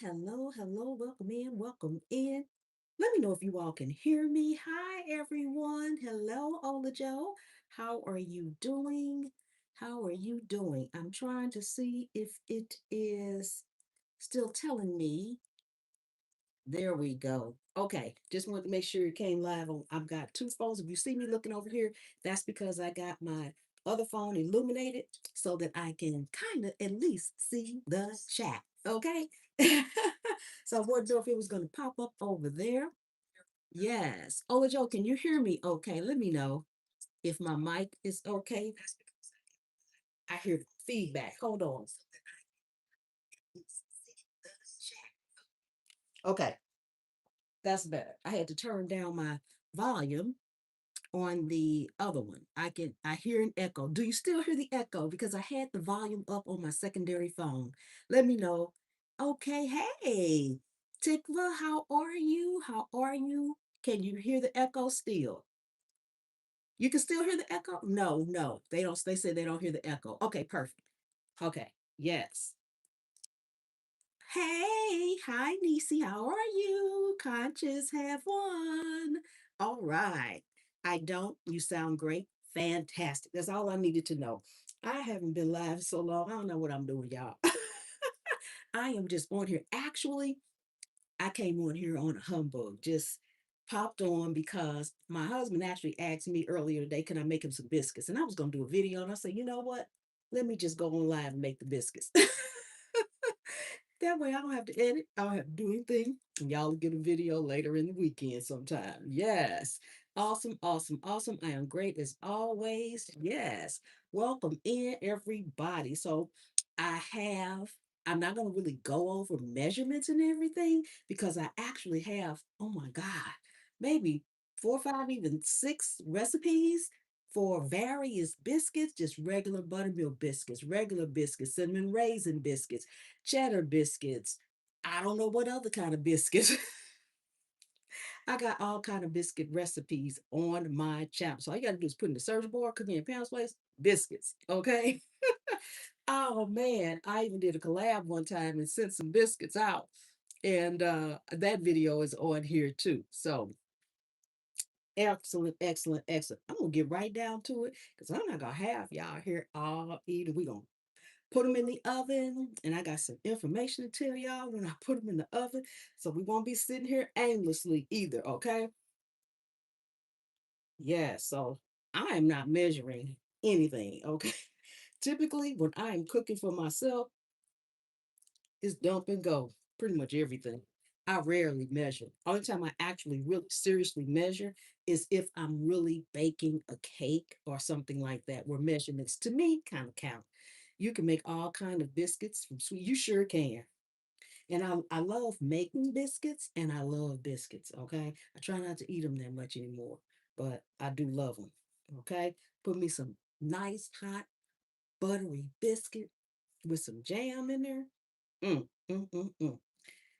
hello, hello. Welcome in, welcome in. Let me know if you all can hear me. Hi, everyone. Hello, Ola Joe. How are you doing? How are you doing? I'm trying to see if it is still telling me. There we go. Okay, just wanted to make sure it came live on. I've got two phones. If you see me looking over here, that's because I got my other phone illuminated so that I can kind of at least see the chat. Okay. So I wasn't sure if it was going to pop up over there. Yes. Oh, Joe, can you hear me? Okay, let me know if my mic is okay. I hear feedback. Hold on. Okay, that's better. I had to turn down my volume on the other one. I hear an echo. Do you still hear the echo? Because I had the volume up on my secondary phone. Let me know. Okay, hey, Tikva, how are you? How are you? Can you hear the echo still? You can still hear the echo? No, no. They don't they say they don't hear the echo. Okay, perfect. Okay. Yes. Hey, hi Nisi, how are you? Conscious have one. All right. I don't, you sound great. Fantastic. That's all I needed to know. I haven't been live so long. I don't know what I'm doing, y'all. I am just on here. Actually, I came on here on a humbug, just popped on because my husband actually asked me earlier today, can I make him some biscuits? And I was going to do a video and I said, you know what? Let me just go on live and make the biscuits. That way I don't have to edit. I don't have to do anything. And y'all will get a video later in the weekend sometime. Yes. Awesome, awesome, awesome. I am great as always. Yes. Welcome in everybody. So I have, I'm not going to really go over measurements and everything because I actually have, oh my God, maybe four or five, even six recipes for various biscuits, just regular buttermilk biscuits, regular biscuits, cinnamon raisin biscuits, cheddar biscuits. I don't know what other kind of biscuits. I got all kind of biscuit recipes on my channel. So all you got to do is put in the search bar, cooking in Pam's Place, biscuits. Okay. Oh man, I even did a collab one time and sent some biscuits out. And that video is on here too. So excellent, excellent, excellent. I'm gonna get right down to it because I'm not gonna have y'all here all eating. We gonna put them in the oven, and I got some information to tell y'all when I put them in the oven, so we won't be sitting here aimlessly either. Okay? Yeah. So I am not measuring anything. Okay. Typically, when I am cooking for myself, it's dump and go. Pretty much everything. I rarely measure. Only time I actually really seriously measure is if I'm really baking a cake or something like that, where measurements to me kind of count. You can make all kind of biscuits from sweet. You sure can. And I love making biscuits and I love biscuits. Okay. I try not to eat them that much anymore, but I do love them. Okay. Put me some nice hot buttery biscuit with some jam in there. Mm, mm, mm, mm.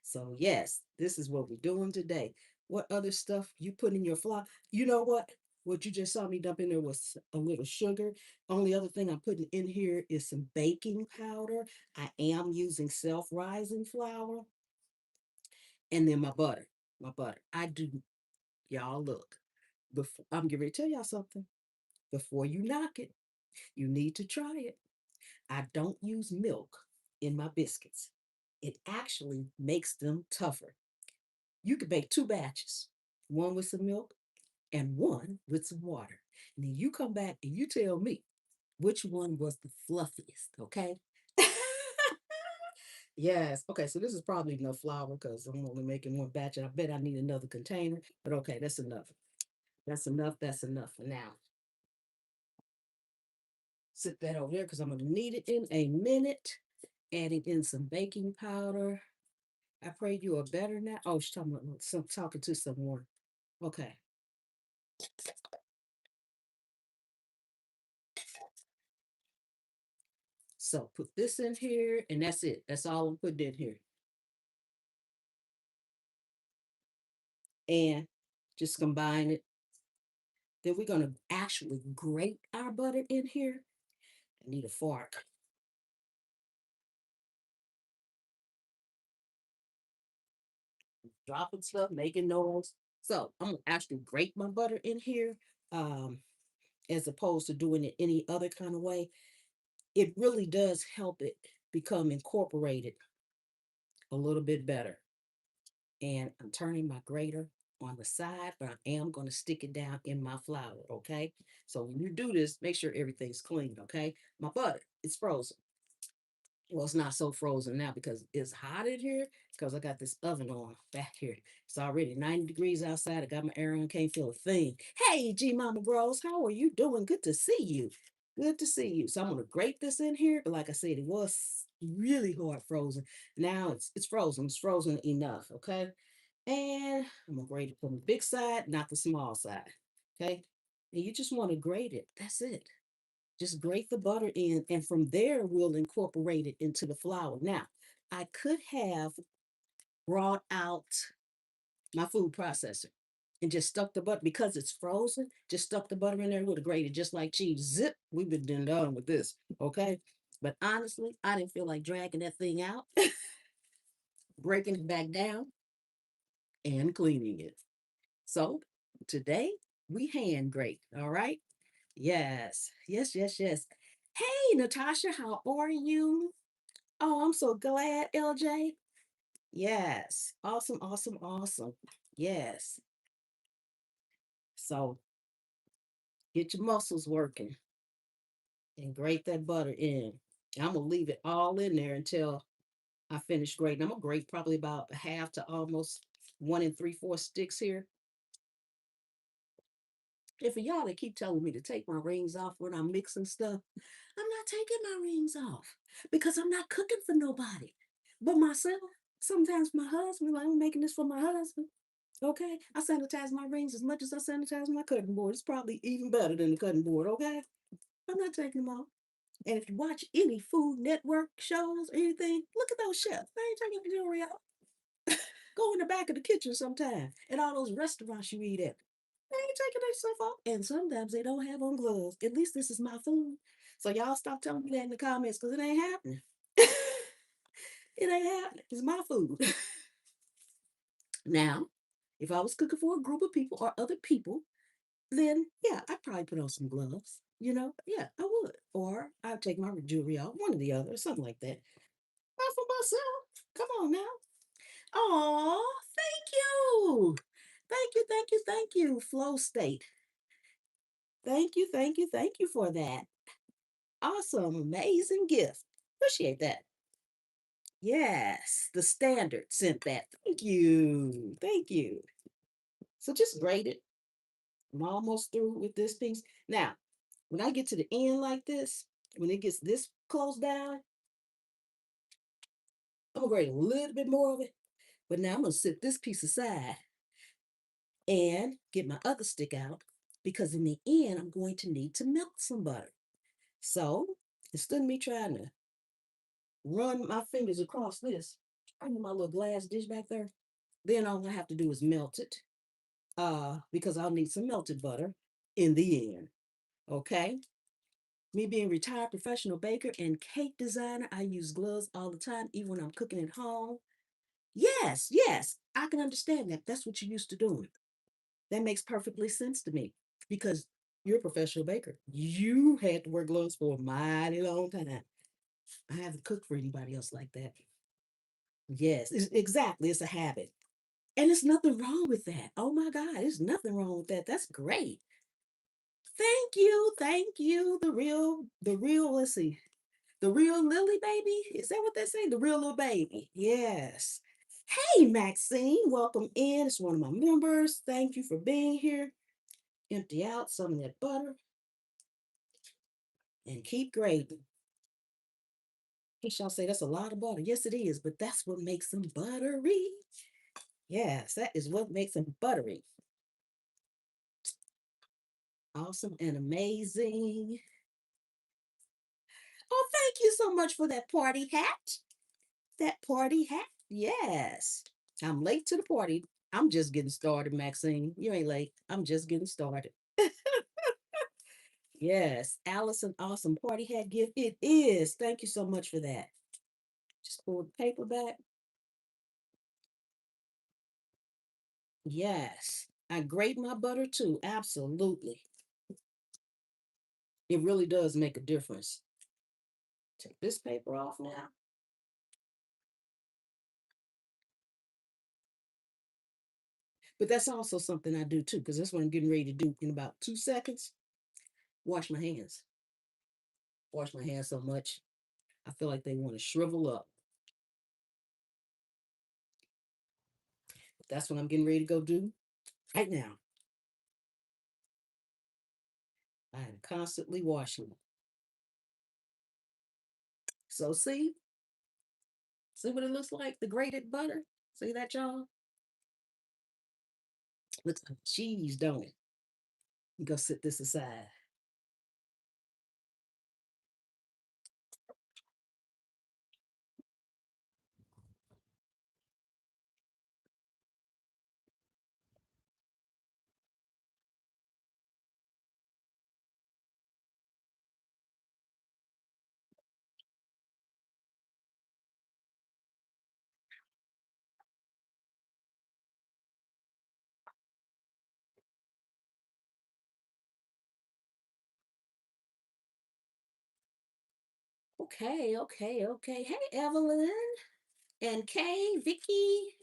So yes, this is what we're doing today. What other stuff you put in your flour? You know what? What you just saw me dump in there was a little sugar. Only other thing I'm putting in here is some baking powder. I am using self-rising flour, and then my butter. My butter. I do, y'all look. Before I'm getting ready to tell y'all something. Before you knock it, you need to try it. I don't use milk in my biscuits. It actually makes them tougher. You could bake two batches, one with some milk and one with some water. And then you come back and you tell me which one was the fluffiest, okay? Yes. Okay, so this is probably enough flour because I'm only making one batch and I bet I need another container. But okay, that's enough. That's enough. That's enough for now. Sit that over there because I'm going to need it in a minute. Adding in some baking powder. I pray you are better now. Oh, she's talking about talking to someone. Okay. So put this in here, and that's it. That's all I'm putting in here. And just combine it. Then we're gonna actually grate our butter in here. I need a fork. dropping stuff, making noise. So I'm gonna actually grate my butter in here, um, as opposed to doing it any other kind of way. It really does help it become incorporated a little bit better. And I'm turning my grater on the side, but I am going to stick it down in my flour, okay? So when you do this, make sure everything's clean, okay? My butter is frozen. Well, it's not so frozen now because it's hot in here because I got this oven on back here. It's already 90 degrees outside. I got my air on, can't feel a thing. Hey, G Mama Bros, how are you doing? Good to see you. Good to see you. So I'm gonna grate this in here, but like I said, it was really hard frozen. Now it's frozen. It's frozen enough, okay? And I'm gonna grate it from the big side, not the small side. Okay. And you just want to grate it. That's it. Just grate the butter in, and from there we'll incorporate it into the flour. Now, I could have brought out my food processor and just stuck the butter because it's frozen, just stuck the butter in there with a grater, just like cheese. Zip, we've been done with this. Okay. But honestly, I didn't feel like dragging that thing out, breaking it back down, and cleaning it. So today we hand grate. All right. Yes. Yes, yes, yes. Hey, Natasha, how are you? Oh, I'm so glad, LJ. Yes. Awesome, awesome, awesome. Yes. So get your muscles working and grate that butter in. I'm gonna leave it all in there until I finish grating. I'm gonna grate probably about a half to almost 1 3/4 sticks here. And for y'all that keep telling me to take my rings off when I'm mixing stuff, I'm not taking my rings off because I'm not cooking for nobody but myself. Sometimes my husband, like, I'm making this for my husband. Okay. I sanitize my rings as much as I sanitize my cutting board. It's probably even better than the cutting board. Okay. I'm not taking them off. And if you watch any Food Network shows or anything, look at those chefs. They ain't taking the jewelry off. Go in the back of the kitchen sometime at all those restaurants you eat at. They ain't taking their stuff off. And sometimes they don't have on gloves. At least this is my food. So y'all stop telling me that in the comments because it ain't happening. It ain't happening. It's my food. Now, if I was cooking for a group of people or other people, then yeah, I'd probably put on some gloves. Yeah, I would. Or I'd take my jewelry off, one or the other, or something like that. Not for myself. Come on now. Oh, thank you. Thank you, thank you, thank you, Flow State. Thank you, thank you, thank you for that. Awesome, amazing gift. Appreciate that. Yes, the standard sent that. Thank you. Thank you. So just grade it. I'm almost through with this piece. Now, when I get to the end like this, when it gets this close down, I'm gonna grade a little bit more of it. But now I'm gonna set this piece aside and get my other stick out because in the end, I'm going to need to melt some butter. So instead of me trying to run my fingers across this, I need my little glass dish back there. Then all I have to do is melt it. Because I'll need some melted butter in the end. Okay. Me being retired professional baker and cake designer, I use gloves all the time, even when I'm cooking at home. Yes, yes, I can understand that. That's what you're used to doing. That makes perfectly sense to me because you're a professional baker. You had to wear gloves for a mighty long time. I haven't cooked for anybody else like that. Yes, exactly. It's a habit. And there's nothing wrong with that. Oh my God, there's nothing wrong with that. That's great. Thank you. Thank you. Let's see, the real Lily baby. Is that what they say? The real little baby. Yes. Hey, Maxine, welcome in. It's one of my members. Thank you for being here. Empty out some of that butter and keep grading. Y'all say that's a lot of butter. Yes, it is, but that's what makes them buttery. Yes, that is what makes them buttery. Awesome and amazing. Oh, thank you so much for that party hat. That party hat. Yes. I'm late to the party. I'm just getting started, Maxine. You ain't late. I'm just getting started. Yes. Allison, awesome party hat gift. It is. Thank you so much for that. Just pull the paper back. Yes. I grate my butter too. Absolutely. It really does make a difference. Take this paper off now. But that's also something I do too, because that's what I'm getting ready to do in about 2 seconds. Wash my hands. Wash my hands so much. I feel like they want to shrivel up. That's what I'm getting ready to go do right now. I am constantly washing. So see what it looks like? The grated butter. See that, y'all? Looks like cheese, don't it? Go sit this aside. Okay, okay, okay. Hey, Evelyn and Kay, Vicky.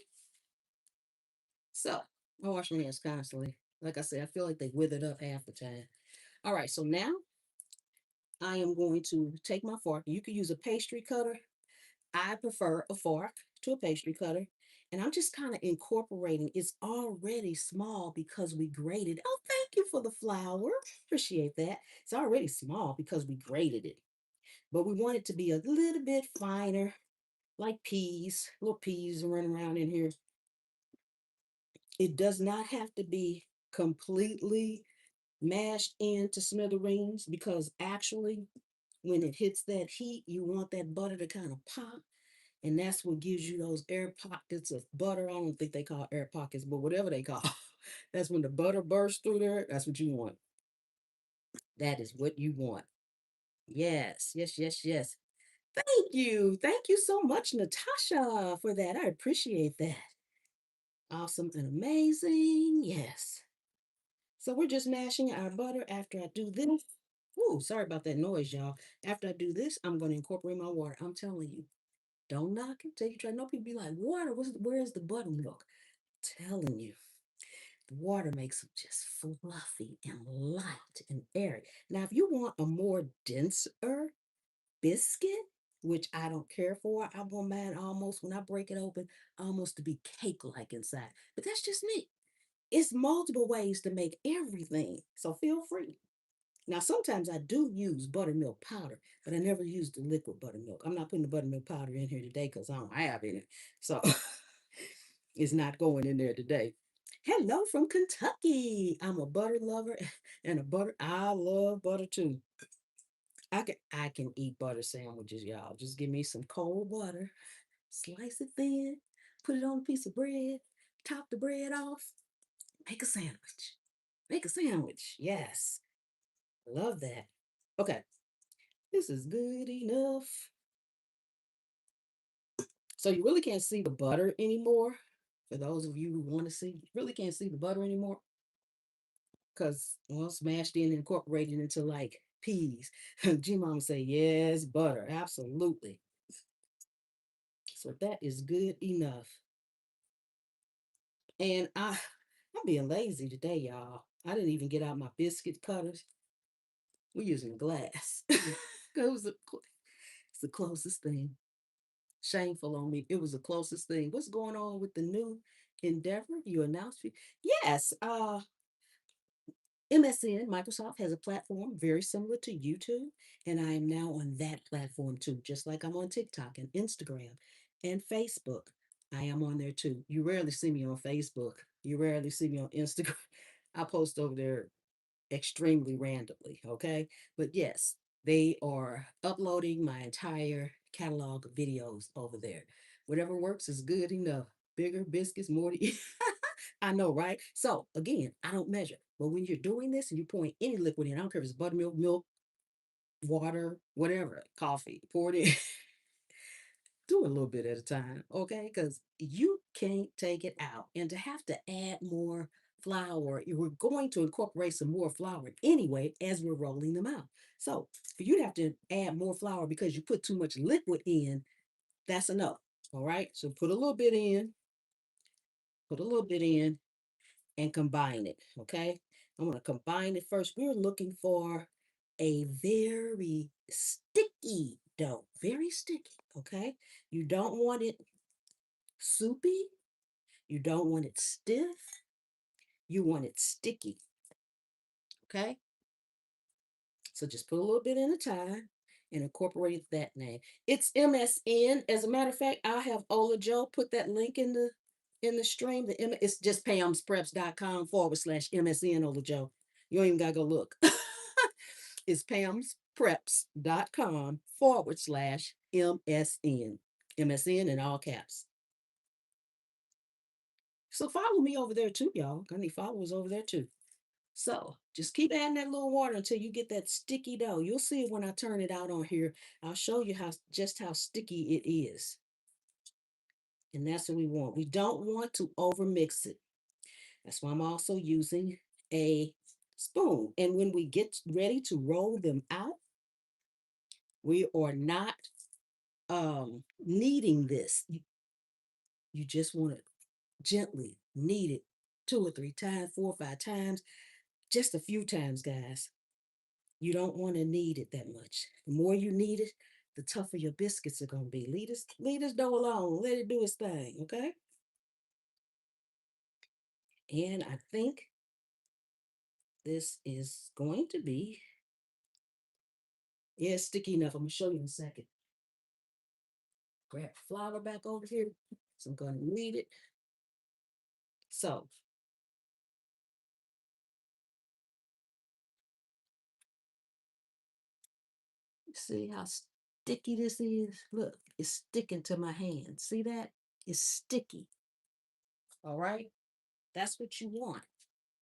So I wash my hands constantly. Like I said, I feel like they withered up half the time. All right, so now I am going to take my fork. You could use a pastry cutter. I prefer a fork to a pastry cutter. And I'm just kind of incorporating. It's already small because we grated. Oh, thank you for the flour. Appreciate that. It's already small because we grated it. But we want it to be a little bit finer, like peas, little peas running around in here. It does not have to be completely mashed into smithereens because actually, when it hits that heat, you want that butter to kind of pop. And that's what gives you those air pockets of butter. I don't think they call air pockets, but whatever they call. That's when the butter bursts through there. That's what you want. That is what you want. Yes, yes, yes, yes. Thank you. Thank you so much, Natasha, for that. I appreciate that. Awesome and amazing. Yes. So we're just mashing our butter after I do this. Ooh, sorry about that noise, y'all. After I do this, I'm going to incorporate my water. I'm telling you, don't knock it till you try. No people be like, water, where's the buttermilk? Telling you, the water makes them just fluffy and light and airy. Now, if you want a more denser biscuit, which I don't care for, I want mine almost, when I break it open, almost to be cake-like inside. But that's just me. It's multiple ways to make everything. So feel free. Now, sometimes I do use buttermilk powder, but I never use the liquid buttermilk. I'm not putting the buttermilk powder in here today because I don't have any. So it's not going in there today. Hello from Kentucky. I'm a butter lover and a butter. I love butter too. I can eat butter sandwiches, y'all. Just give me some cold butter, slice it thin, put it on a piece of bread, top the bread off, make a sandwich. Make a sandwich. Yes. Love that. Okay. This is good enough. So you really can't see the butter anymore. For those of you who want to see, you really can't see the butter anymore because well, smashed in and incorporated into like peas. G Mama say, yes, butter. Absolutely. So that is good enough. And I'm being lazy today, y'all. I didn't even get out my biscuit cutters. We're using glass. it was the, it's the closest thing. Shameful on me. It was the closest thing. What's going on with the new endeavor? You announced it. Yes, MSN, Microsoft has a platform very similar to YouTube, and I am now on that platform too, just like I'm on TikTok and Instagram and Facebook. I am on there too. You rarely see me on Facebook. You rarely see me on Instagram. I post over there extremely randomly, okay? But yes, they are uploading my entire catalog of videos over there. Whatever works is good enough. Bigger biscuits, more to eat. I know, right? So again, I don't measure. But when you're doing this and you're pouring any liquid in, I don't care if it's buttermilk, milk, water, whatever, coffee, pour it in. Do a little bit at a time, okay? Because you can't take it out. And to have to add more flour, we're going to incorporate some more flour anyway as we're rolling them out. So for you to have to add more flour because you put too much liquid in, that's enough. All right. So put a little bit in, and combine it. Okay. I'm going to combine it first. We're looking for a very sticky dough, very sticky. Okay. You don't want it soupy. You don't want it stiff. You want it sticky. Okay. So just put a little bit in a time and incorporate that name. It's MSN. As a matter of fact, I'll have Ola Joe put that link in the stream. It's just pamspreps.com/MSN Ola Joe. You don't even gotta go look. It's pamspreps.com/MSN. MSN in all caps. So follow me over there too, y'all. I need followers over there too. So just keep adding that little water until you get that sticky dough. You'll see it when I turn it out on here. I'll show you how sticky it is. And that's what we want. We don't want to overmix it. That's why I'm also using a spoon. And when we get ready to roll them out, we are not kneading this. You just want to gently knead it 2 or 3 times, 4 or 5 times, just a few times, guys. You don't want to knead it that much. The more you knead it, the tougher your biscuits are going to be. Leave this dough alone. Let it do its thing, okay? And I think this is going to be, yeah, sticky enough. I'm going to show you in a second. Grab flour back over here. So I'm going to knead it. So see how sticky this is? Look, it's sticking to my hand. See that? It's sticky. All right? That's what you want.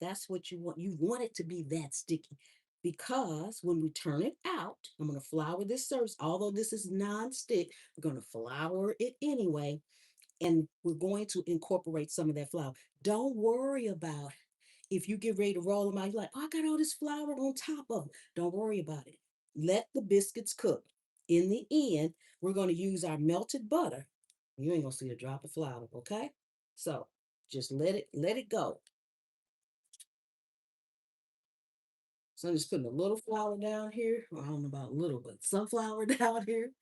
That's what you want. You want it to be that sticky because when we turn it out, I'm going to flour this surface. Although this is non-stick, we're going to flour it anyway. And we're going to incorporate some of that flour. Don't worry about if you get ready to roll them out. You're like, oh, I got all this flour on top of them. Don't worry about it. Let the biscuits cook. In the end, we're going to use our melted butter. You ain't going to see a drop of flour, okay? So just let it go. So I'm just putting a little flour down here. Well, I don't know about little, but some flour down here.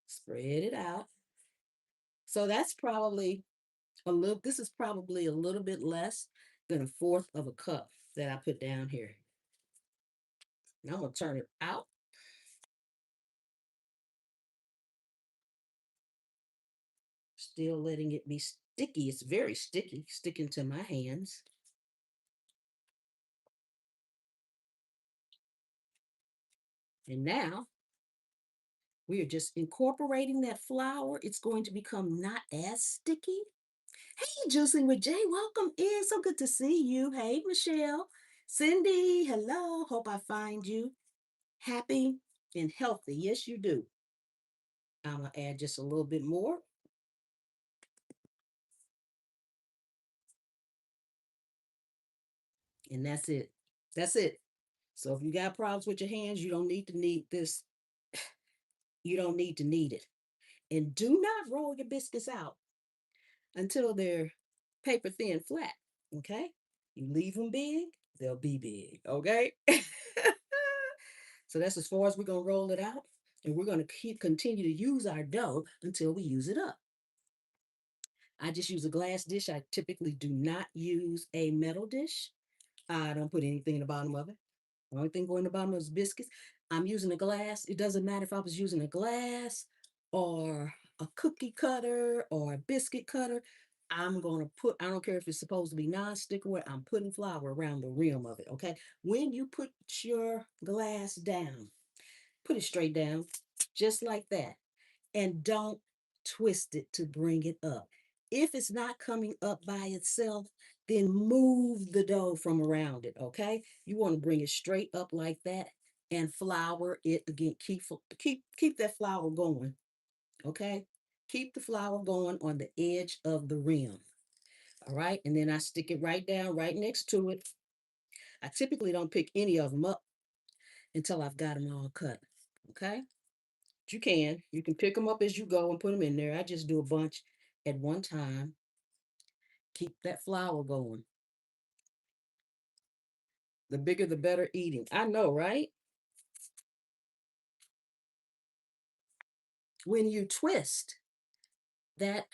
Spread it out. So that's probably this is probably a little bit less than a fourth of a cup that I put down here. Now I'm gonna turn it out. Still letting it be sticky. It's very sticky, sticking to my hands. And now we are just incorporating that flour. It's going to become not as sticky. Hey, Juicing with Jay, welcome in. So good to see you. Hey, Michelle. Cindy, hello. Hope I find you happy and healthy. Yes, you do. I'm going to add just a little bit more. And that's it. That's it. So if you got problems with your hands, you don't need to knead this. You don't need to knead it. And do not roll your biscuits out until they're paper thin flat. Okay? You leave them big, they'll be big. Okay? So that's as far as we're going to roll it out. And we're going to continue to use our dough until we use it up. I just use a glass dish. I typically do not use a metal dish. I don't put anything in the bottom of it. The only thing going in the bottom is biscuits. I'm using a glass. It doesn't matter if I was using a glass or a cookie cutter or a biscuit cutter. I'm going to put, I don't care if it's supposed to be non-stick or what, I'm putting flour around the rim of it, okay? When you put your glass down, put it straight down, just like that. And don't twist it to bring it up. If it's not coming up by itself, then move the dough from around it, okay? You want to bring it straight up like that. and flour it again. Keep that flour going. Okay. Keep the flour going on the edge of the rim. All right. And then I stick it right down right next to it. I typically don't pick any of them up until I've got them all cut. Okay. But you can. You can pick them up as you go and put them in there. I just do a bunch at one time. Keep that flour going. The bigger, the better eating. I know, right? When you twist, that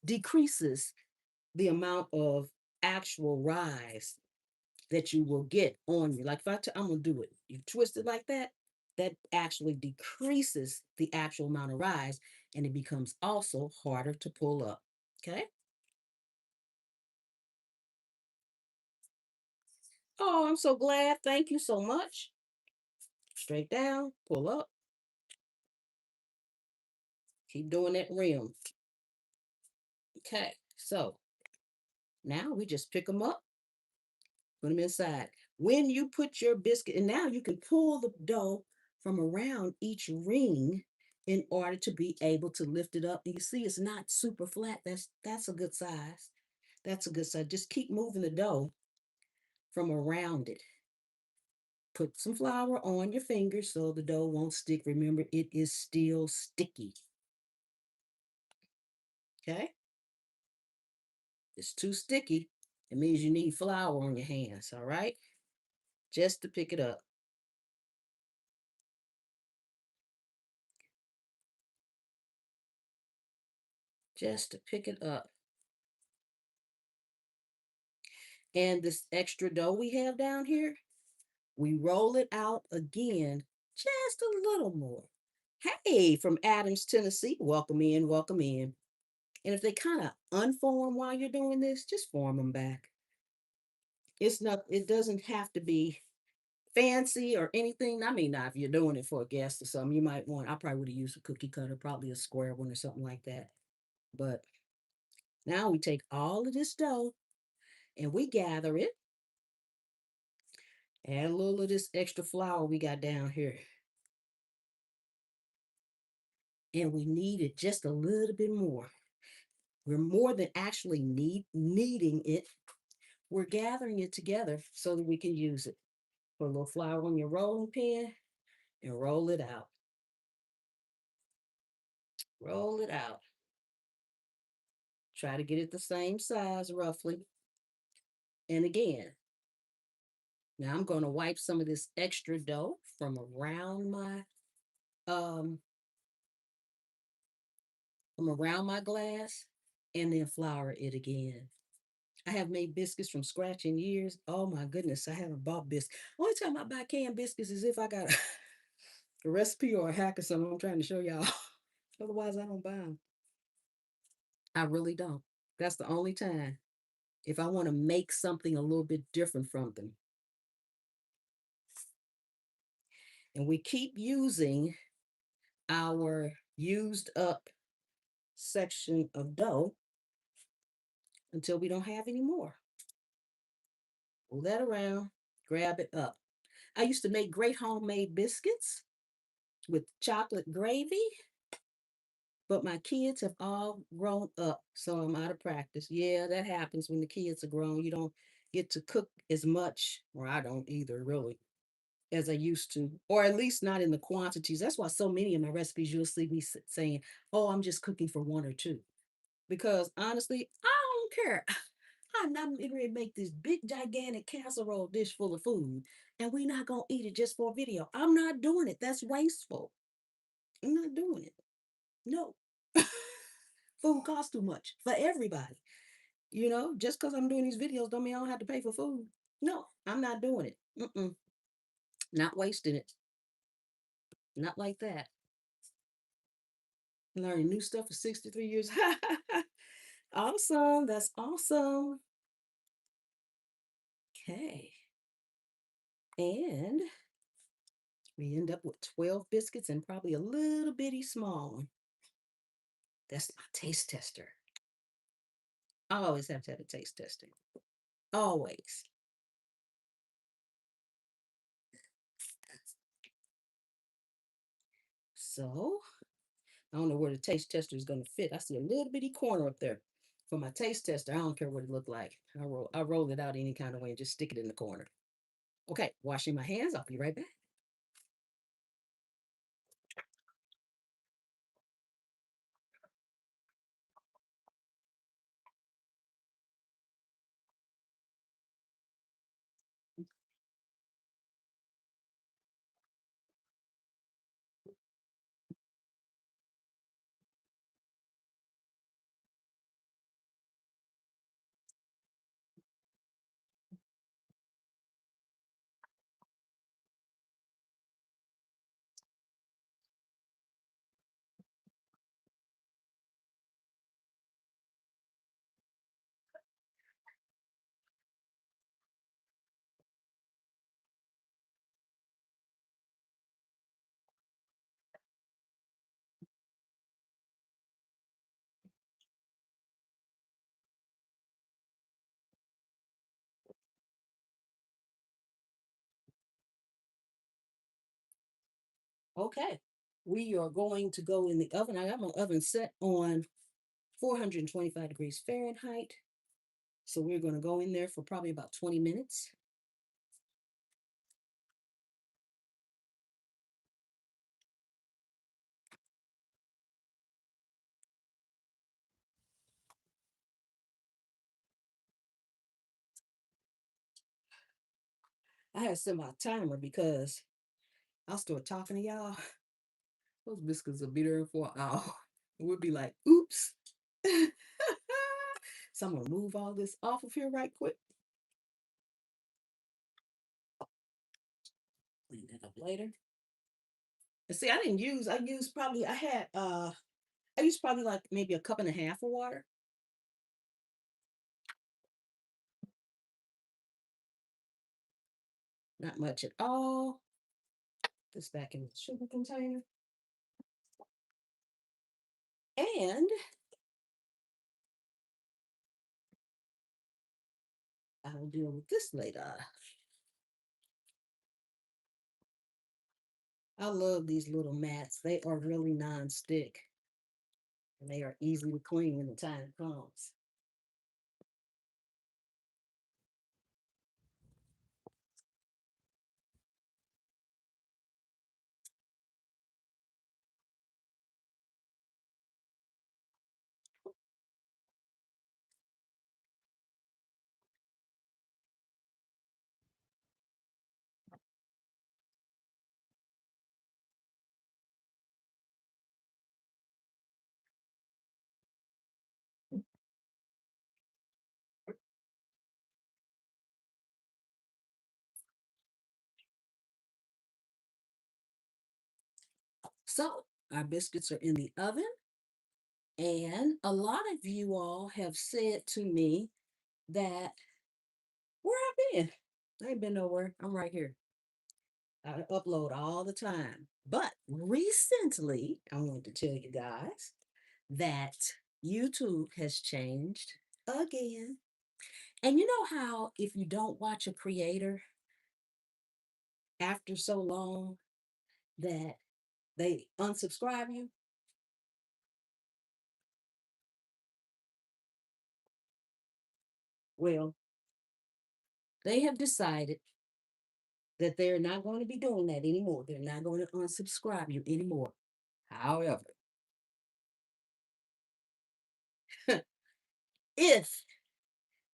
decreases the amount of actual rise that you will get on you. Like if I'm gonna do it, you twist it like that, that actually decreases the actual amount of rise, and it becomes also harder to pull up. Okay. Oh, I'm so glad. Thank you so much. Straight down, pull up, keep doing that rim. Okay. So now we just pick them up, put them inside. When you put your biscuit, and now you can pull the dough from around each ring in order to be able to lift it up. And you see it's not super flat. That's a good size. That's a good size. Just keep moving the dough from around it. Put some flour on your fingers so the dough won't stick. Remember, it is still sticky. Okay? It's too sticky. It means you need flour on your hands, all right? Just to pick it up. Just to pick it up. And this extra dough we have down here, we roll it out again just a little more. Hey, from Adams, Tennessee, welcome in, welcome in. And if they kind of unform while you're doing this, just form them back. It's not, it doesn't have to be fancy or anything. I mean, now if you're doing it for a guest or something, you might want, I probably would have used a cookie cutter, probably a square one or something like that. But now we take all of this dough and we gather it, add a little of this extra flour we got down here. And we need it just a little bit more. We're more than actually needing it. We're gathering it together so that we can use it. Put a little flour on your rolling pin and roll it out. Roll it out. Try to get it the same size roughly. And again, now I'm going to wipe some of this extra dough um from around my glass and then flour it again. I have made biscuits from scratch in years. Oh my goodness, I haven't bought biscuits. Only time I buy canned biscuits is if I got a recipe or a hack or something I'm trying to show y'all. Otherwise, I don't buy them. I really don't. That's the only time. If I want to make something a little bit different from them. And we keep using our used up section of dough until we don't have any more. Pull that around, grab it up. I used to make great homemade biscuits with chocolate gravy, but my kids have all grown up, so I'm out of practice. Yeah, that happens when the kids are grown. You don't get to cook as much, or I don't either, really, as I used to, or at least not in the quantities. That's why so many of my recipes you'll see me saying, "Oh, I'm just cooking for one or two," because honestly, I don't care. I'm not going to make this big gigantic casserole dish full of food, and we're not gonna eat it just for a video. I'm not doing it. That's wasteful. I'm not doing it. No. Food costs too much for everybody. Just because I'm doing these videos don't mean I don't have to pay for food. No, I'm not doing it. Mm-mm. Not wasting it. Not like that. Learning new stuff for 63 years. Awesome. That's awesome. Okay. And we end up with 12 biscuits and probably a little bitty small one. That's my taste tester. I always have to have a taste tester. Always. So I don't know where the taste tester is going to fit. I see a little bitty corner up there for my taste tester. I don't care what it looked like. I roll it out any kind of way and just stick it in the corner. Okay, washing my hands. I'll be right back. Okay, we are going to go in the oven. I got my oven set on 425 degrees Fahrenheit. So we're going to go in there for probably about 20 minutes. I had to set my timer because I'll start talking to y'all. Those biscuits will be there for an hour. And we'll be like, oops. So I'm going to move all this off of here right quick. Clean that up later. And see, I used probably like maybe a cup and a half of water. Not much at all. This back in the sugar container. And I'll deal with this later. I love these little mats. They are really non-stick and they are easy to clean when the time comes. So our biscuits are in the oven. And a lot of you all have said to me that where I've been. I ain't been nowhere. I'm right here. I upload all the time. But recently, I wanted to tell you guys that YouTube has changed again. And you know how if you don't watch a creator after so long that they unsubscribe you? Well, they have decided that they're not going to be doing that anymore. They're not going to unsubscribe you anymore. However, if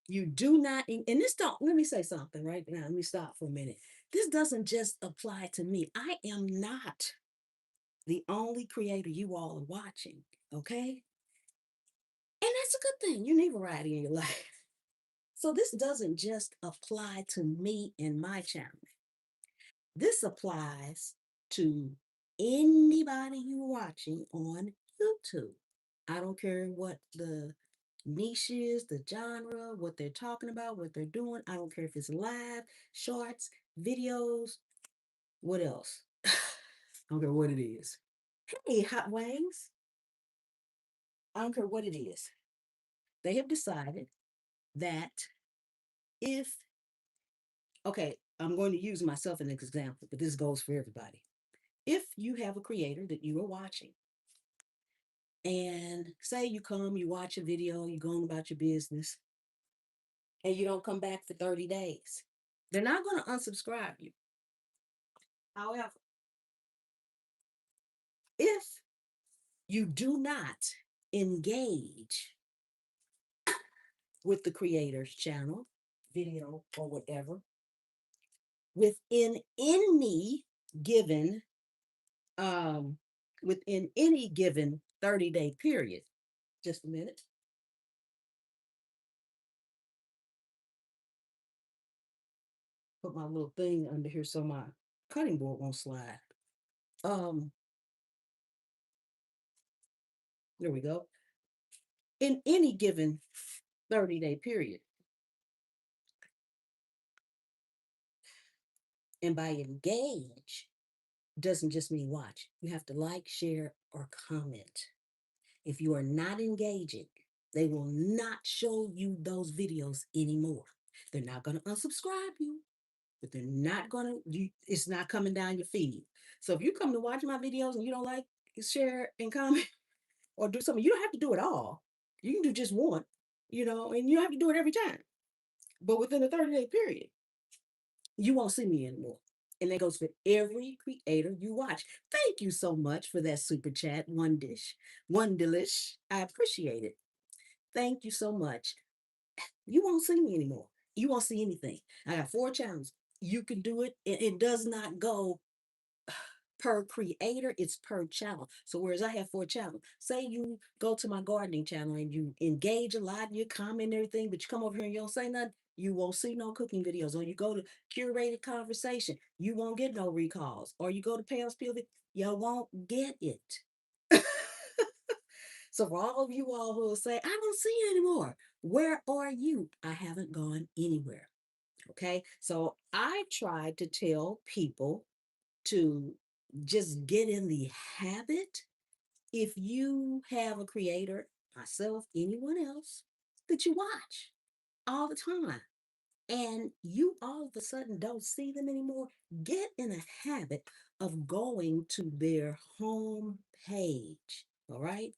you do not, and this don't, let me say something right now. Let me stop for a minute. This doesn't just apply to me. I am not the only creator you all are watching, okay? And that's a good thing. You need variety in your life. So this doesn't just apply to me and my channel. This applies to anybody you watching on YouTube. I don't care what the niche is, the genre, what they're talking about, what they're doing. I don't care if it's live, shorts, videos, what else? I don't care what it is. Hey, hot wings. I don't care what it is. They have decided that if, okay, I'm going to use myself as an example, but this goes for everybody. If you have a creator that you are watching, and say you come, you watch a video, you go on about your business, and you don't come back for 30 days, they're not going to unsubscribe you. However, if you do not engage with the creator's channel, video, or whatever, within any given um within any given 30-day period. Just a minute. Put my little thing under here so my cutting board won't slide. Um, there we go. In any given 30-day period. And by engage doesn't just mean watch. You have to like, share, or comment. If you are not engaging, they will not show you those videos anymore. They're not going to unsubscribe you, but they're not going to, it's not coming down your feed. So if you come to watch my videos and you don't like, share, and comment, or do something, you don't have to do it all. You can do just one, and you don't have to do it every time. But within a 30-day period, you won't see me anymore. And that goes for every creator you watch. Thank you so much for that super chat. One dish, one delish. I appreciate it. Thank you so much. You won't see me anymore. You won't see anything. I got 4 channels. You can do it. It does not go per creator, it's per channel. So whereas I have 4 channels, say you go to my gardening channel and you engage a lot and you comment and everything, but you come over here and you don't say nothing, you won't see no cooking videos. Or you go to curated conversation, you won't get no recalls. Or you go to Pam's POV, you won't get it. So for all of you all who will say, I don't see you anymore, where are you? I haven't gone anywhere. Okay. So I try to tell people to just get in the habit. If you have a creator, myself, anyone else, that you watch all the time, and you all of a sudden don't see them anymore, get in a habit of going to their home page. All right.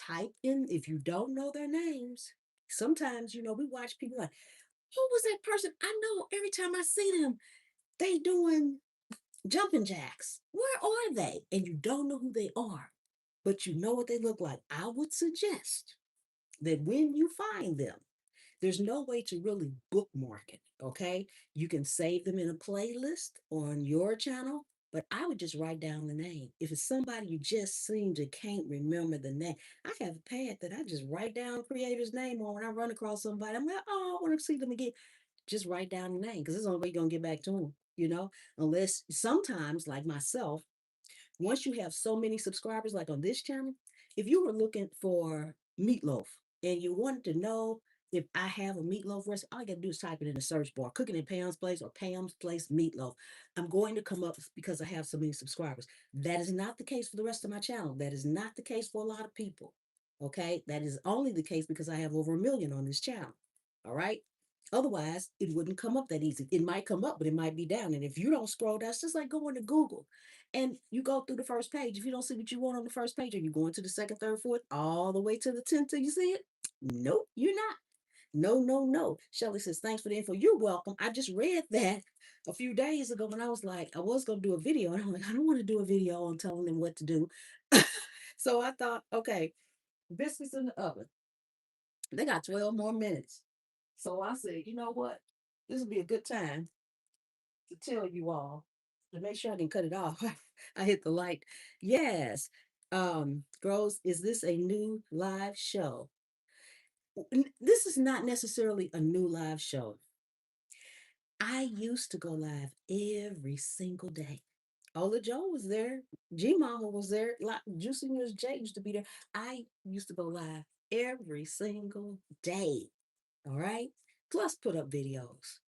Type in, if you don't know their names, sometimes, we watch people like, who was that person? I know every time I see them, they doing jumping jacks. Where are they? And you don't know who they are, but you know what they look like. I would suggest that when you find them, there's no way to really bookmark it. Okay. You can save them in a playlist on your channel, but I would just write down the name. If it's somebody you just seem to can't remember the name, I have a pad that I just write down creator's name on when I run across somebody. I'm like, oh, I want to see them again. Just write down the name because it's the only way you're going to get back to them, unless sometimes, like myself, once you have so many subscribers, like on this channel, if you were looking for meatloaf and you wanted to know if I have a meatloaf recipe, all you gotta do is type it in the search bar, cooking in Pam's Place or Pam's Place meatloaf. I'm going to come up because I have so many subscribers. That is not the case for the rest of my channel. That is not the case for a lot of people. Okay. That is only the case because I have over 1 million on this channel. All right. Otherwise, it wouldn't come up that easy. It might come up, but it might be down. And if you don't scroll, that's just like going to Google and you go through the first page. If you don't see what you want on the first page, are you going to the second, third, fourth, all the way to the 10th till you see it? Nope, you're not. No, no, no. Shelly says, thanks for the info. You're welcome. I just read that a few days ago when I was like, I was going to do a video. And I'm like, I don't want to do a video on telling them what to do. So I thought, okay, biscuits in the oven. They got 12 more minutes. So I said, you know what? This would be a good time to tell you all to make sure I didn't cut it off. I hit the light. Yes. Girls, is this a new live show? This is not necessarily a new live show. I used to go live every single day. Ola Joe was there. G Mama was there. Like Juicy News J used to be there. I used to go live every single day. All right. Plus put up videos.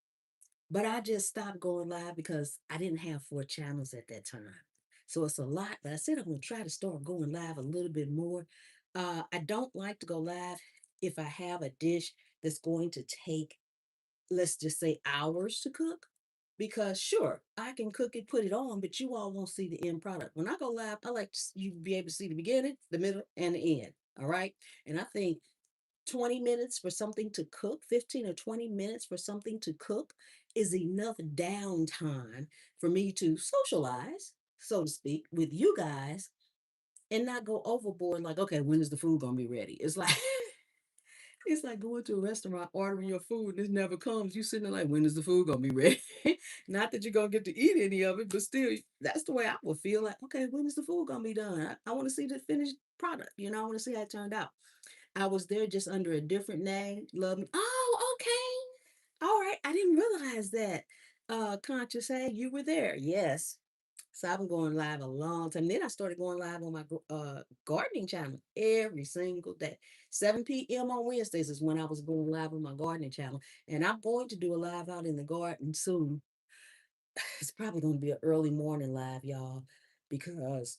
But I just stopped going live because I didn't have 4 channels at that time. So it's a lot. But I said I'm going to try to start going live a little bit more. I don't like to go live if I have a dish that's going to take, let's just say, hours to cook. because sure, I can cook it, put it on, but you all won't see the end product. When I go live, I like you to be able to see the beginning, the middle, and the end. All right. And I think 20 minutes for something to cook, 15 or 20 minutes for something to cook is enough downtime for me to socialize, so to speak, with you guys and not go overboard like, okay, when is the food gonna be ready? It's like it's like going to a restaurant, ordering your food, and it never comes. You sitting there like, when is the food gonna be ready? Not that you're gonna get to eat any of it, but still, that's the way I would feel like, okay, when is the food gonna be done? I want to see the finished product, I want to see how it turned out. I was there just under a different name. Love me. Oh, okay. All right. I didn't realize that. Conscious, hey, you were there. Yes. So I've been going live a long time. Then I started going live on my gardening channel every single day. 7 p.m. on Wednesdays is when I was going live on my gardening channel. And I'm going to do a live out in the garden soon. It's probably going to be an early morning live, y'all, because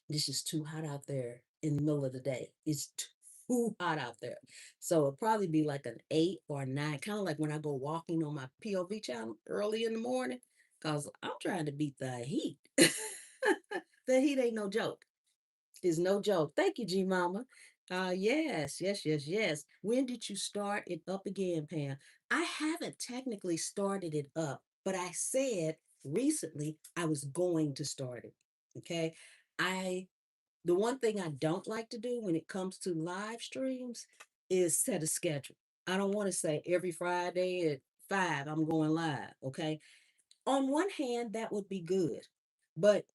it's just too hot out there in the middle of the day. It's too hot out there. So it'll probably be like an 8 or 9, kind of like when I go walking on my POV channel early in the morning, because I'm trying to beat the heat. The heat ain't no joke. It's no joke. Thank you, G Mama. Yes, yes, yes, yes. When did you start it up again, Pam? I haven't technically started it up, but I said recently I was going to start it. Okay. I the one thing I don't like to do when it comes to live streams is set a schedule. I don't want to say every Friday at 5 I'm going live, okay? On one hand, that would be good. But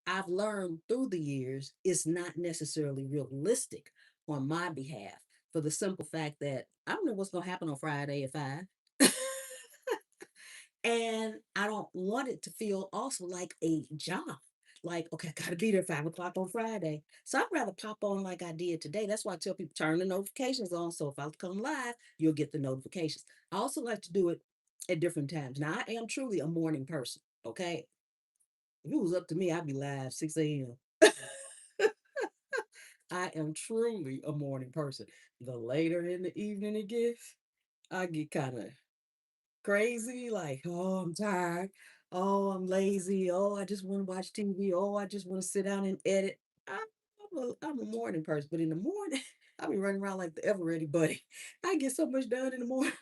I've learned through the years it's not necessarily realistic on my behalf for the simple fact that I don't know what's going to happen on Friday at 5. And I don't want it to feel also like a job. Like, okay, I gotta be there 5 o'clock on Friday. So I'd rather pop on like I did today. That's why I tell people turn the notifications on. So if I come live, you'll get the notifications. I also like to do it at different times. Now I am truly a morning person. Okay. If it was up to me, I'd be live 6 a.m. I am truly a morning person. The later in the evening it gets, I get kind of crazy, like, oh, I'm tired. Oh, I'm lazy. Oh, I just want to watch TV. Oh, I just want to sit down and edit. I'm a morning person, but in the morning, I be running around like the ever ready buddy. I get so much done in the morning.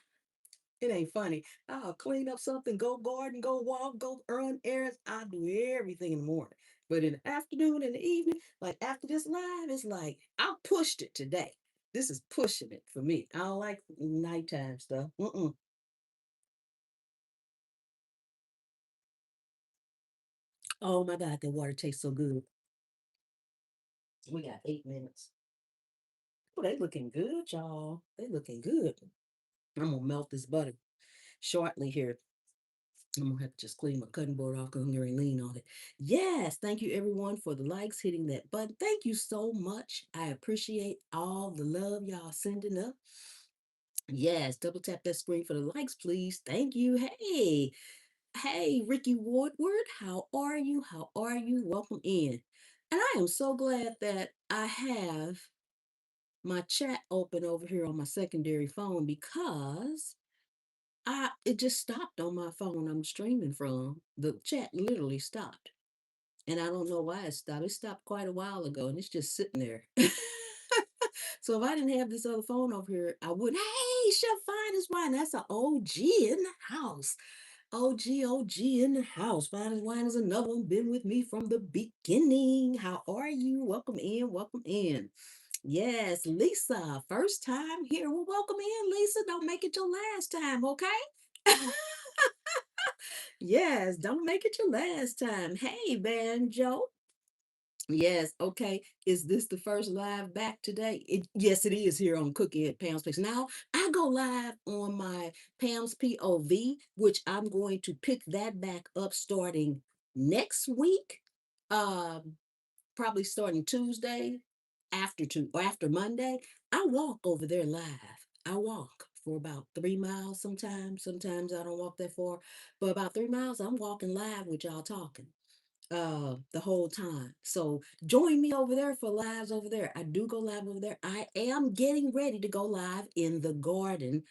It ain't funny. I'll clean up something, go garden, go walk, go run errands. I do everything in the morning. But in the afternoon and the evening, like after this live, it's like I pushed it today. This is pushing it for me. I don't like nighttime stuff. Mm-mm. Oh my God, that water tastes so good. We got 8 minutes. Oh, they looking good, y'all. They looking good. I'm gonna melt this butter shortly here. I'm gonna have to just clean my cutting board off because I'm going to lean on it. Yes, thank you everyone for the likes, hitting that button. Thank you so much. I appreciate all the love y'all sending up. Yes, double tap that screen for the likes, please. Thank you. Hey, hey, Ricky Woodward, how are you? How are you? Welcome in. And I am so glad that I have my chat open over here on my secondary phone because it just stopped on my phone I'm streaming from. The chat literally stopped. And I don't know why it stopped. It stopped quite a while ago and it's just sitting there. So if I didn't have this other phone over here, I would, hey, Chef Fine is Wine. That's an OG in the house. OG in the house. Fine as Wine is another one. Been with me from the beginning. How are you? Welcome in. Welcome in. Yes, Lisa, first time here. Well, welcome in, Lisa. Don't make it your last time, okay? Yes, don't make it your last time. Hey, Banjo. Yes, okay. Is this the first live back today? Yes, it is here on Cookie at Pam's Place. Now, I go live on my Pam's POV, which I'm going to pick that back up starting next week. Um, Probably starting Tuesday after Monday. I walk over there live. I walk for about 3 miles sometimes. Sometimes I don't walk that far, but about 3 miles, I'm walking live with y'all talking the whole time. So join me over there for lives over there. I do go live over there. I am getting ready to go live in the garden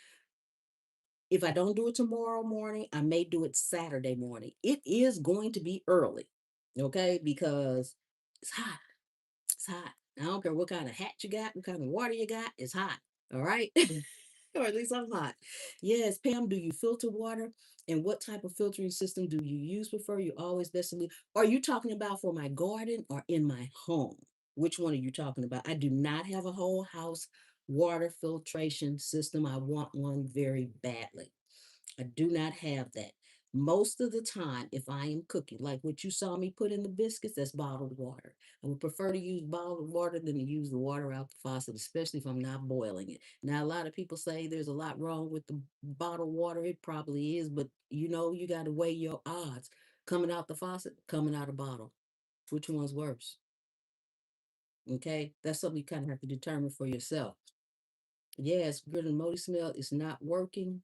If I don't do it tomorrow morning, I may do it Saturday morning. It is going to be early, okay? Because it's hot. It's hot. I don't care what kind of hat you got, what kind of water you got, it's hot. All right. Or at least I'm hot. Yes, Pam, do you filter water? And what type of filtering system do you use prefer? You always best to leave. Are you talking about for my garden or in my home? Which one are you talking about? I do not have a whole house water filtration system. I want one very badly. I do not have that. Most of the time, if I am cooking, like what you saw me put in the biscuits, that's bottled water. I would prefer to use bottled water than to use the water out the faucet, especially if I'm not boiling it. Now, a lot of people say there's a lot wrong with the bottled water. It probably is, but you know, you got to weigh your odds. Coming out the faucet, coming out a bottle. Which one's worse? Okay, that's something you kind of have to determine for yourself. Yes, good and moldy smell is not working.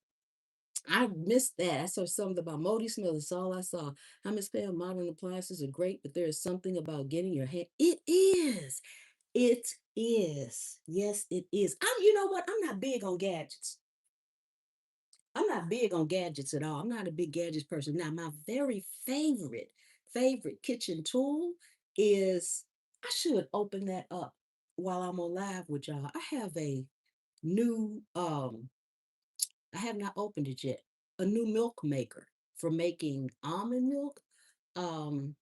I missed that. I saw something about moldy smell. That's all I saw. I miss Pam. Modern appliances are great, but there is something about getting your hand. It is. It is. Yes, it is. You know what? I'm not big on gadgets. I'm not big on gadgets at all. I'm not a big gadgets person. Now, my very favorite kitchen tool is, I should open that up while I'm on live with y'all. I have a new I have not opened it yet. A new milk maker for making almond milk. Um,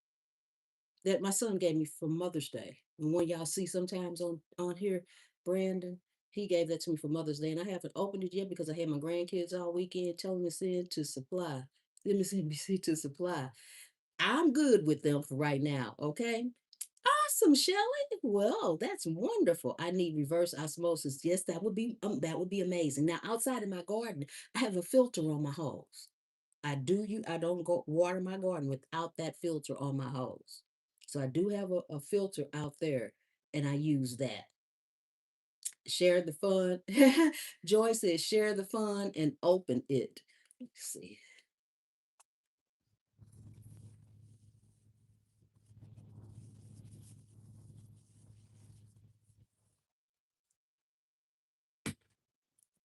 that my son gave me for Mother's Day. And one y'all see sometimes on here, Brandon, he gave that to me for Mother's Day, and I haven't opened it yet because I had my grandkids all weekend telling me to send to supply. Let me send me to supply. I'm good with them for right now. Okay. Awesome, Shelley. Well, that's wonderful. I need reverse osmosis. Yes, that would be amazing. Now, outside of my garden, I have a filter on my hose. I don't go water my garden without that filter on my hose. So I do have a filter out there and I use that. Share the fun. Joy says share the fun and open it. Let's see.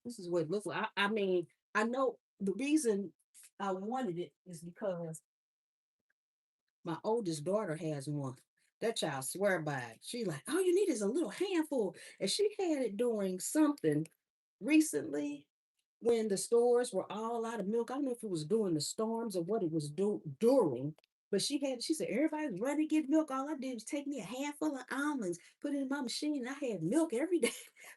This is what it looks like. I mean, I know the reason I wanted it is because my oldest daughter has one. That child swear by it. She like, all you need is a little handful. And she had it during something recently when the stores were all out of milk. I don't know if it was during the storms or what it was during, but she said, everybody's ready to get milk. All I did was take me a handful of almonds, put it in my machine, and I had milk every day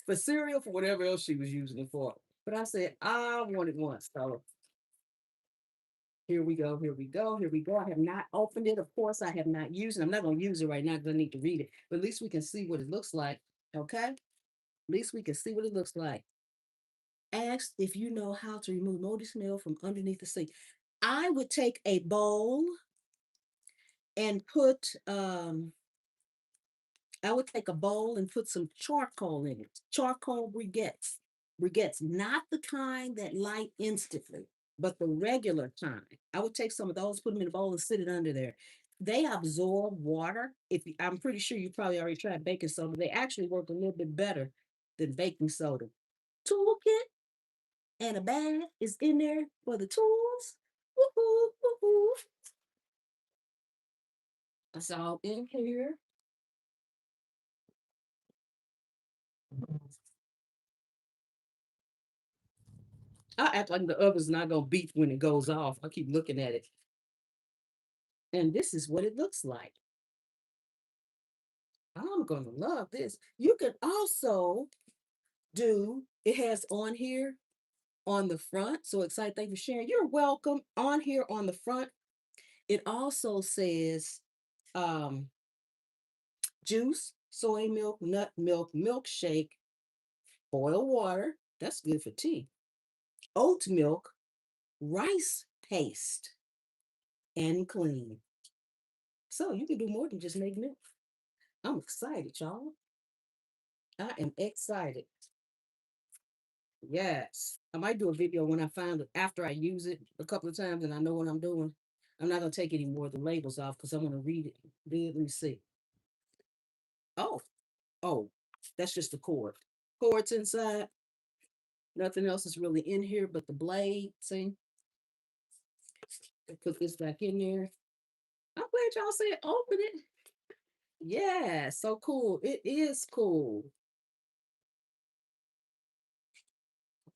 for cereal, for whatever else she was using it for. But I said, I wanted one. So here we go, here we go, here we go. I have not opened it. Of course, I have not used it. I'm not going to use it right now because I need to read it. But at least we can see what it looks like. Okay? At least we can see what it looks like. Ask if you know how to remove moldy smell from underneath the sink. I would take a bowl and I would take a bowl and put some charcoal in it. Charcoal briquettes. Briquettes, not the kind that light instantly, but the regular kind. I would take some of those, put them in a bowl, and sit it under there. They absorb water. I'm pretty sure you probably already tried baking soda. They actually work a little bit better than baking soda. Toolkit and a bag is in there for the tools. Woohoo, woohoo. That's all in here. I act like the oven's not gonna beep when it goes off. I keep looking at it. And this is what it looks like. I'm gonna love this. You can also it has on here on the front. So excited. Thank you for sharing. You're welcome. On here on the front, it also says um, juice, soy milk, nut milk, milkshake, boiled water. That's good for tea. Oat milk, rice paste, and clean. So you can do more than just make milk. I'm excited, y'all. I am excited. Yes. I might do a video when I find it after I use it a couple of times and I know what I'm doing. I'm not gonna take any more of the labels off because I want to read it. Let me see. Oh, oh, that's just the cord. Cords inside. Nothing else is really in here but the blade. See, put this back in there. I'm glad y'all said open it. Yeah, so cool. It is cool.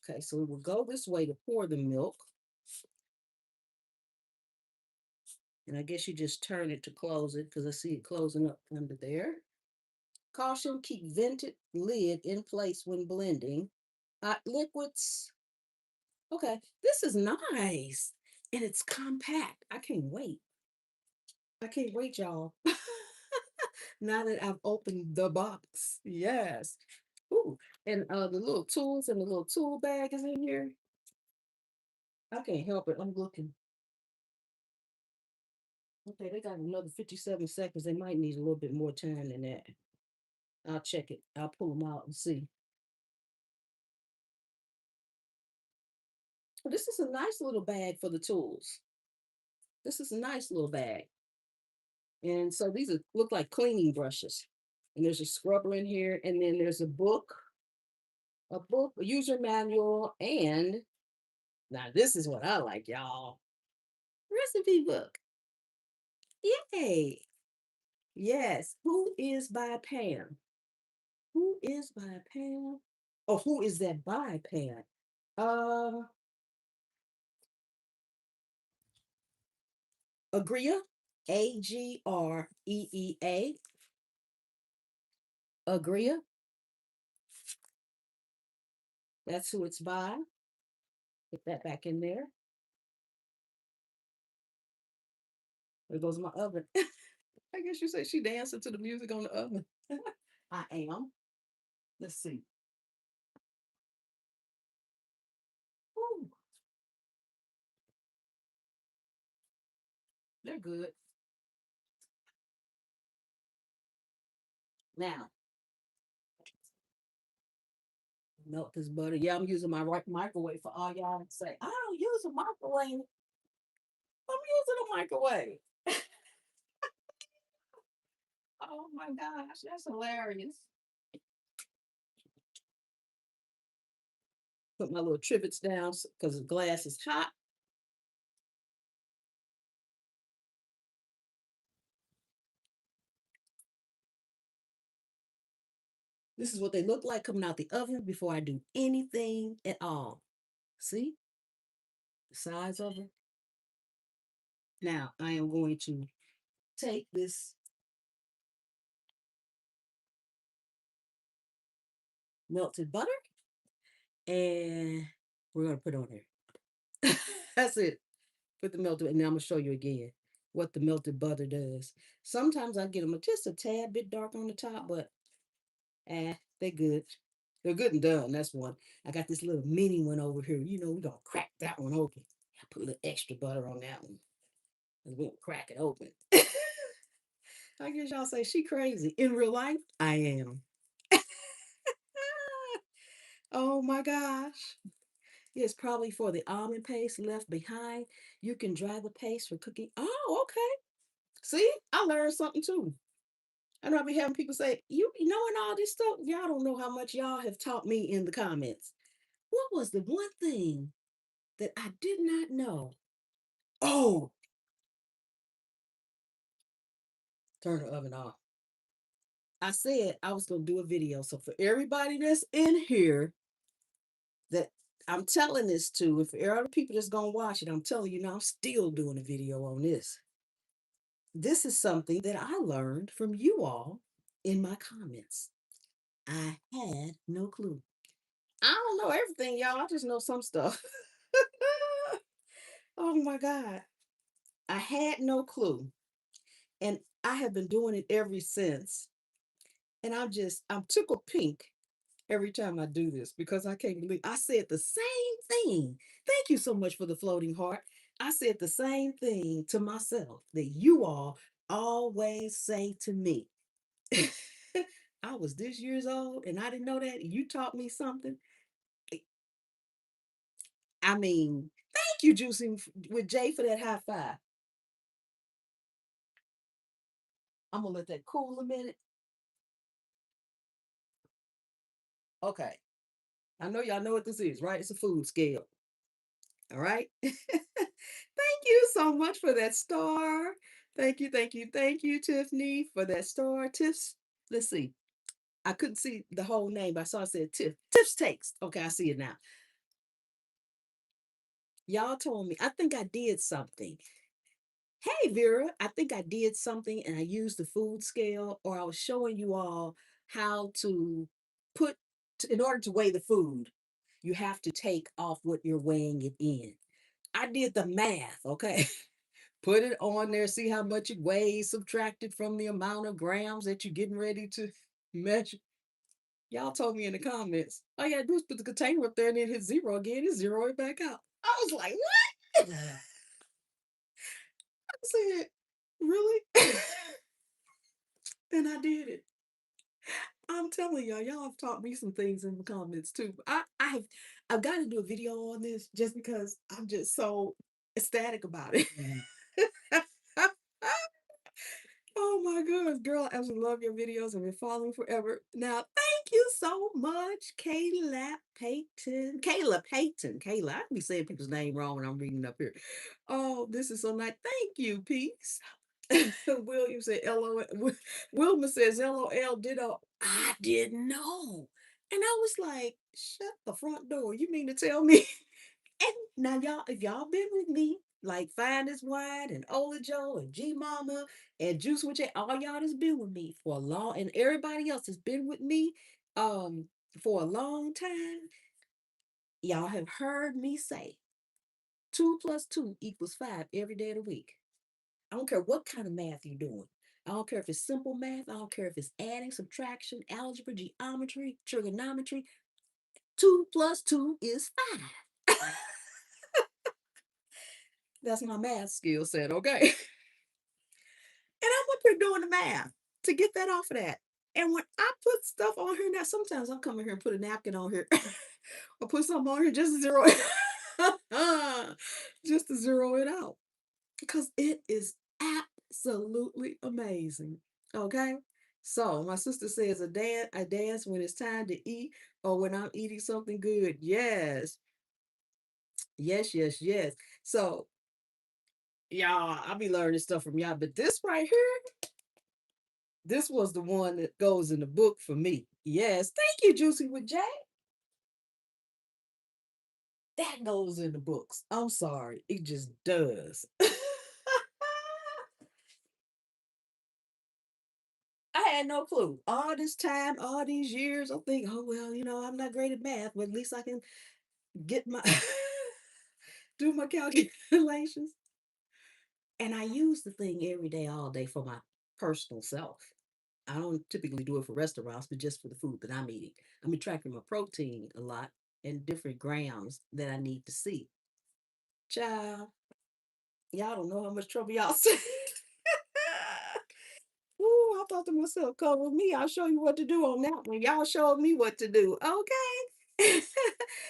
Okay, so we will go this way to pour the milk. And I guess you just turn it to close it because I see it closing up under there. Caution, keep vented lid in place when blending. Hot liquids. Okay, this is nice. And it's compact. I can't wait. I can't wait, y'all. Now that I've opened the box. Yes. Ooh, and the little tools and the little tool bag is in here. I can't help it. I'm looking. Okay, they got another 57 seconds. They might need a little bit more time than that. I'll check it. I'll pull them out and see. This is a nice little bag for the tools. This is a nice little bag. And so these are look like cleaning brushes. And there's a scrubber in here. And then there's a user manual, and now this is what I like, y'all. Recipe book. Yay. Yes. Who is by Pam? Who is by Pam? Oh, who is that by Pam? Uh Agria. Agreea. Agria. That's who it's by. Put that back in there. There goes my oven. I guess you say she dancing to the music on the oven. I am. Let's see. Ooh, they're good. Now, melt this butter. Yeah, I'm using my right microwave for all y'all to say, I don't use a microwave. I'm using a microwave. Oh my gosh, that's hilarious. Put my little trivets down because the glass is hot. This is what they look like coming out the oven before I do anything at all. See the size of it? Now I am going to take this melted butter and we're going to put it on there. That's it. Put the melted, and now I'm going to show you again what the melted butter does. Sometimes I get them just a tad bit dark on the top, but they're good. They're good and done. That's one. I got this little mini one over here. You know, we're going to crack that one open. I put a little extra butter on that one. And we'll crack it open. I guess y'all say she crazy. In real life, I am. Oh my gosh. It's probably for the almond paste left behind. You can dry the paste for cooking. Oh, okay. See, I learned something too. I know I be having people say, you be knowing all this stuff. Y'all don't know how much y'all have taught me in the comments. What was the one thing that I did not know? Oh, turn the oven off. I said I was going to do a video. So for everybody that's in here that I'm telling this to, and for all the people that's going to watch it, I'm telling you now, I'm still doing a video on this. This is something that I learned from you all in my comments. I had no clue. I don't know everything, y'all. I just know some stuff. Oh my God. I had no clue. And I have been doing it ever since. And I'm tickled pink every time I do this because I can't believe I said the same thing. Thank you so much for the floating heart. I said the same thing to myself that you all always say to me. I was this years old and I didn't know that. You taught me something. I mean, thank you, Juicy with Jay, for that high five. I'm gonna let that cool a minute. Okay. I know y'all know what this is, right? It's a food scale. All right. Thank you so much for that star. Thank you, Tiffany, for that star. Tiff's, let's see. I couldn't see the whole name, but I saw it said Tiff. Tiff's Takes. Okay, I see it now. Y'all told me, I think I did something. Hey, Vera, I think I did something and I used the food scale, or I was showing you all how to put, in order to weigh the food, you have to take off what you're weighing it in. I did the math, okay? Put it on there, see how much it weighs, subtract it from the amount of grams that you're getting ready to measure. Y'all told me in the comments, all you gotta do is put the container up there and then hit zero again and zero it back out. I was like, what? I said, really? And I did it. I'm telling y'all, y'all have taught me some things in the comments too. I've got to do a video on this just because I'm just so ecstatic about it. Oh my goodness, girl, I absolutely love your videos. I've been following forever. Now, thank you so much, Kayla Payton. Kayla Payton. Kayla, I can be saying people's name wrong when I'm reading up here. Oh, this is so nice. Thank you, Peace. William said LOL. Wilma says LOL ditto. I didn't know. And I was like, shut the front door. You mean to tell me? And now y'all, if y'all been with me, like Fine as Wine and Ola Joe and G Mama and Juice with J, all y'all that's been with me for a long, and everybody else has been with me um for a long time, y'all have heard me say 2 plus 2 equals 5 every day of the week. I don't care what kind of math you're doing. I don't care if it's simple math. I don't care if it's adding, subtraction, algebra, geometry, trigonometry. 2 plus 2 is 5. That's my math skill set, okay? And I'm up here doing the math to get that off of that. And when I put stuff on here now, sometimes I'll come in here and put a napkin on here or put something on here just to zero it, just to zero it out because it is absolutely amazing. Okay. So my sister says I dance when it's time to eat or when I'm eating something good. Yes. Yes, yes, yes. So y'all, I'll be learning stuff from y'all. But this right here, this was the one that goes in the book for me. Yes. Thank you, Juicy with J. That goes in the books. I'm sorry. It just does. I had no clue. All this time, all these years, I'm thinking, oh well, I'm not great at math, but at least I can get my do my calculations. And I use the thing every day, all day for my personal self. I don't typically do it for restaurants, but just for the food that I'm eating. I'm tracking my protein a lot and different grams that I need to see. Child, y'all don't know how much trouble y'all see. Ooh, I thought to myself, cover me. I'll show you what to do on that one. Y'all showed me what to do. Okay.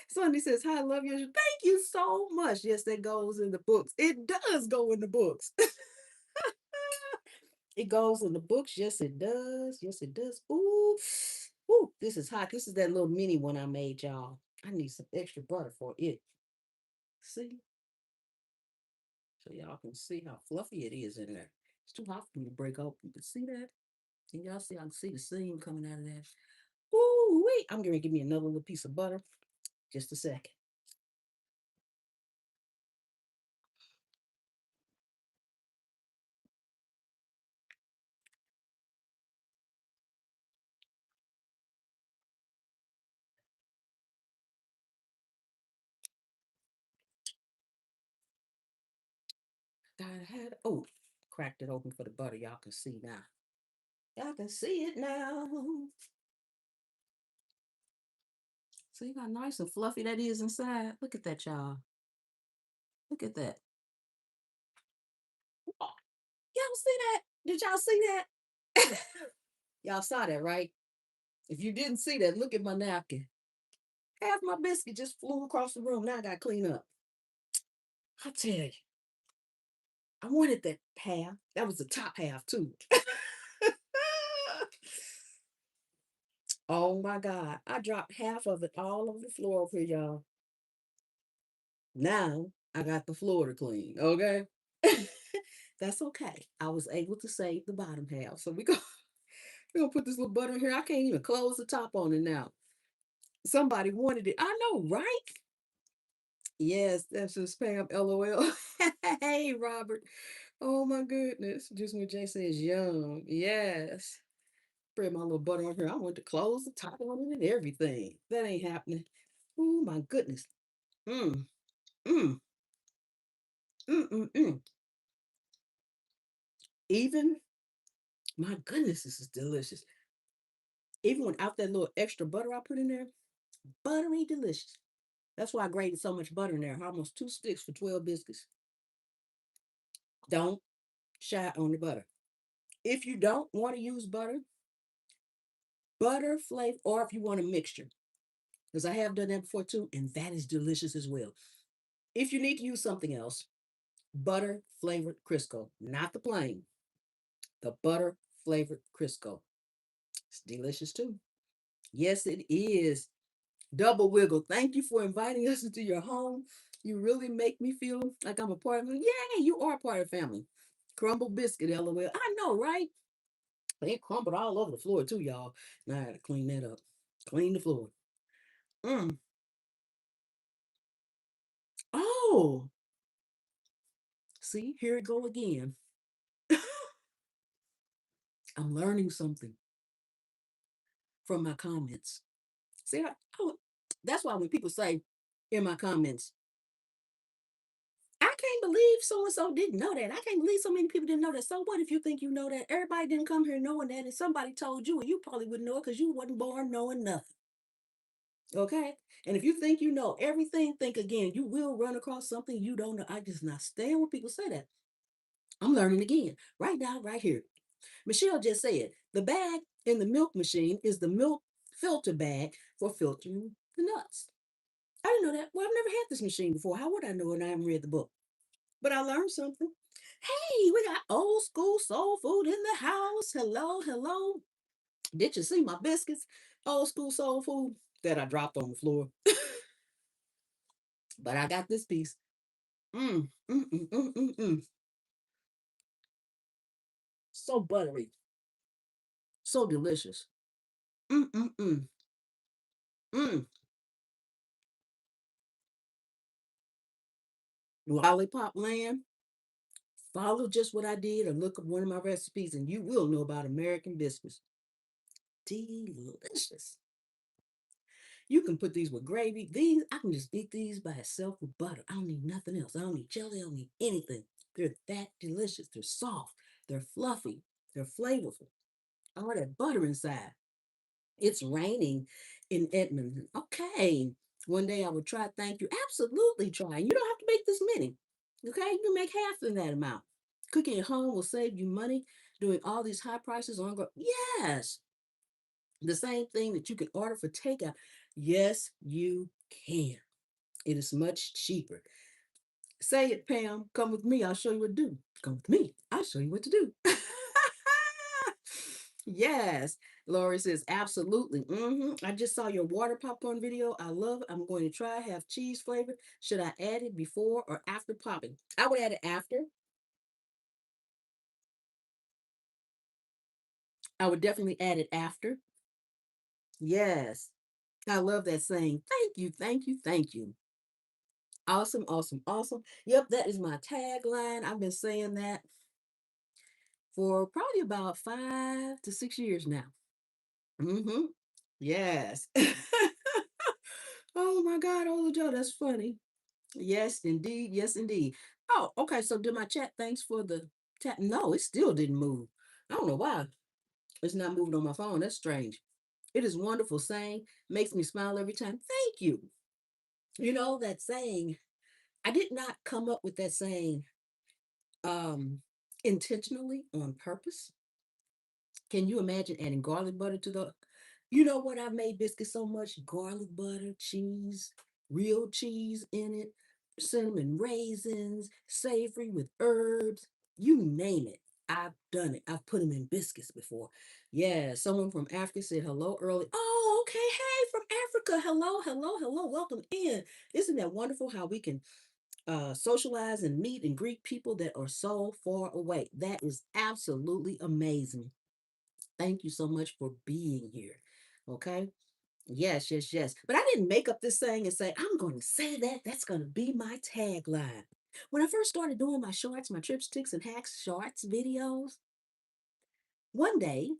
Sunday says, hi, love you. Thank you so much. Yes, that goes in the books. It does go in the books. It goes in the books. Yes, it does. Yes, it does. Ooh, ooh, this is hot. This is that little mini one I made, y'all. I need some extra butter for it. See? So y'all can see how fluffy it is in there. It's too hot for me to break open. You can see that? Can y'all see? I can see the seam coming out of that. Ooh, wait. I'm going to give me another little piece of butter. Just a second. I had, oh, cracked it open for the butter. Y'all can see now. Y'all can see it now. See how nice and fluffy that is inside? Look at that, y'all. Look at that. Oh, y'all see that? Did y'all see that? Y'all saw that, right? If you didn't see that, look at my napkin. Half my biscuit just flew across the room. Now I got to clean up. I tell you, I wanted that half. That was the top half, too. Oh my God. I dropped half of it all over the floor over here, y'all. Now I got the floor to clean. Okay. That's okay. I was able to save the bottom half. So we're gonna put this little butter in here. I can't even close the top on it now. Somebody wanted it. I know, right? Yes, that's just Pam. LOL. Hey, Robert. Oh my goodness. Just when Jay says yum. Yes. Spread my little butter on here. I want to close the top on it and everything. That ain't happening. Oh my goodness. Mm, mm, mm. Even, my goodness, this is delicious. Even without that little extra butter I put in there, buttery delicious. That's why I grated so much butter in there. Almost 2 sticks for 12 biscuits. Don't shy on the butter. If you don't want to use butter, butter flavor, or if you want a mixture, because I have done that before too, and that is delicious as well. If you need to use something else, butter flavored Crisco, not the plain, the butter flavored Crisco. It's delicious too. Yes, it is. Double wiggle. Thank you for inviting us into your home. You really make me feel like I'm a part of it. Yeah, you are part of the family. Crumble biscuit, LOL. I know, right? They crumbled all over the floor too, y'all. Now I gotta clean that up. Clean the floor. Mm. Oh, see, here it go again. I'm learning something from my comments. See, that's why when people say in my comments, I can't believe so and so didn't know that. I can't believe so many people didn't know that. So what if you think you know that? Everybody didn't come here knowing that, and somebody told you, and you probably wouldn't know it because you wasn't born knowing nothing. Okay? And if you think you know everything, think again. You will run across something you don't know. I just not stand when people say that. I'm learning again. Right now, right here. Michelle just said the bag in the milk machine is the milk filter bag for filtering the nuts. I didn't know that. Well, I've never had this machine before. How would I know and I haven't read the book? But I learned something. Hey, we got old school soul food in the house. Hello, hello. Did you see my biscuits? Old school soul food that I dropped on the floor. But I got this piece. Mm, mm, mm, mm, mm, mm. So buttery, so delicious. Mm, mm, mm, mm. Lollipop land. Follow just what I did or look up one of my recipes and you will know about American biscuits. Delicious. You can put these with gravy. These, I can just eat these by itself with butter. I don't need nothing else. I don't need jelly. I don't need anything. They're that delicious. They're soft. They're fluffy. They're flavorful. All that butter inside. It's raining in Edmonton. Okay. One day I would try. Thank you. Absolutely try. You don't have to make this many. Okay. You can make half of that amount. Cooking at home will save you money. Doing all these high prices on. Yes. The same thing that you can order for takeout. Yes, you can. It is much cheaper. Say it, Pam. Come with me. I'll show you what to do. Come with me. I'll show you what to do. Yes. Lori says, absolutely. I just saw your water popcorn video. I love it. I'm going to try. Have cheese flavor. Should I add it before or after popping? I would add it after. I would definitely add it after. Yes. I love that saying. Thank you. Thank you. Thank you. Awesome, awesome, awesome. Yep, that is my tagline. I've been saying that for probably about 5 to 6 years now. Mm-hmm. Yes. Oh my God, oh Joe, that's funny. Yes, indeed. Yes, indeed. Oh, okay. So did my chat thanks for the tap? No, it still didn't move. I don't know why. It's not moving on my phone. That's strange. It is wonderful saying, makes me smile every time. Thank you. You know that saying, I did not come up with that saying um intentionally on purpose. Can you imagine adding garlic butter to the you know what I've made biscuits so much? Garlic butter, cheese, real cheese in it, cinnamon raisins, savory with herbs, you name it. I've done it. I've put them in biscuits before. Yeah, someone from Africa said hello early. Oh, Okay, hey, from Africa. Hello, hello, hello. Welcome in. Isn't that wonderful how we can socialize and meet and greet people that are so far away? That is absolutely amazing. Thank you so much for being here. Okay. Yes, yes, yes. But I didn't make up this saying and say, I'm going to say that. That's going to be my tagline. When I first started doing my shorts, my trips, ticks, and hacks shorts videos, one day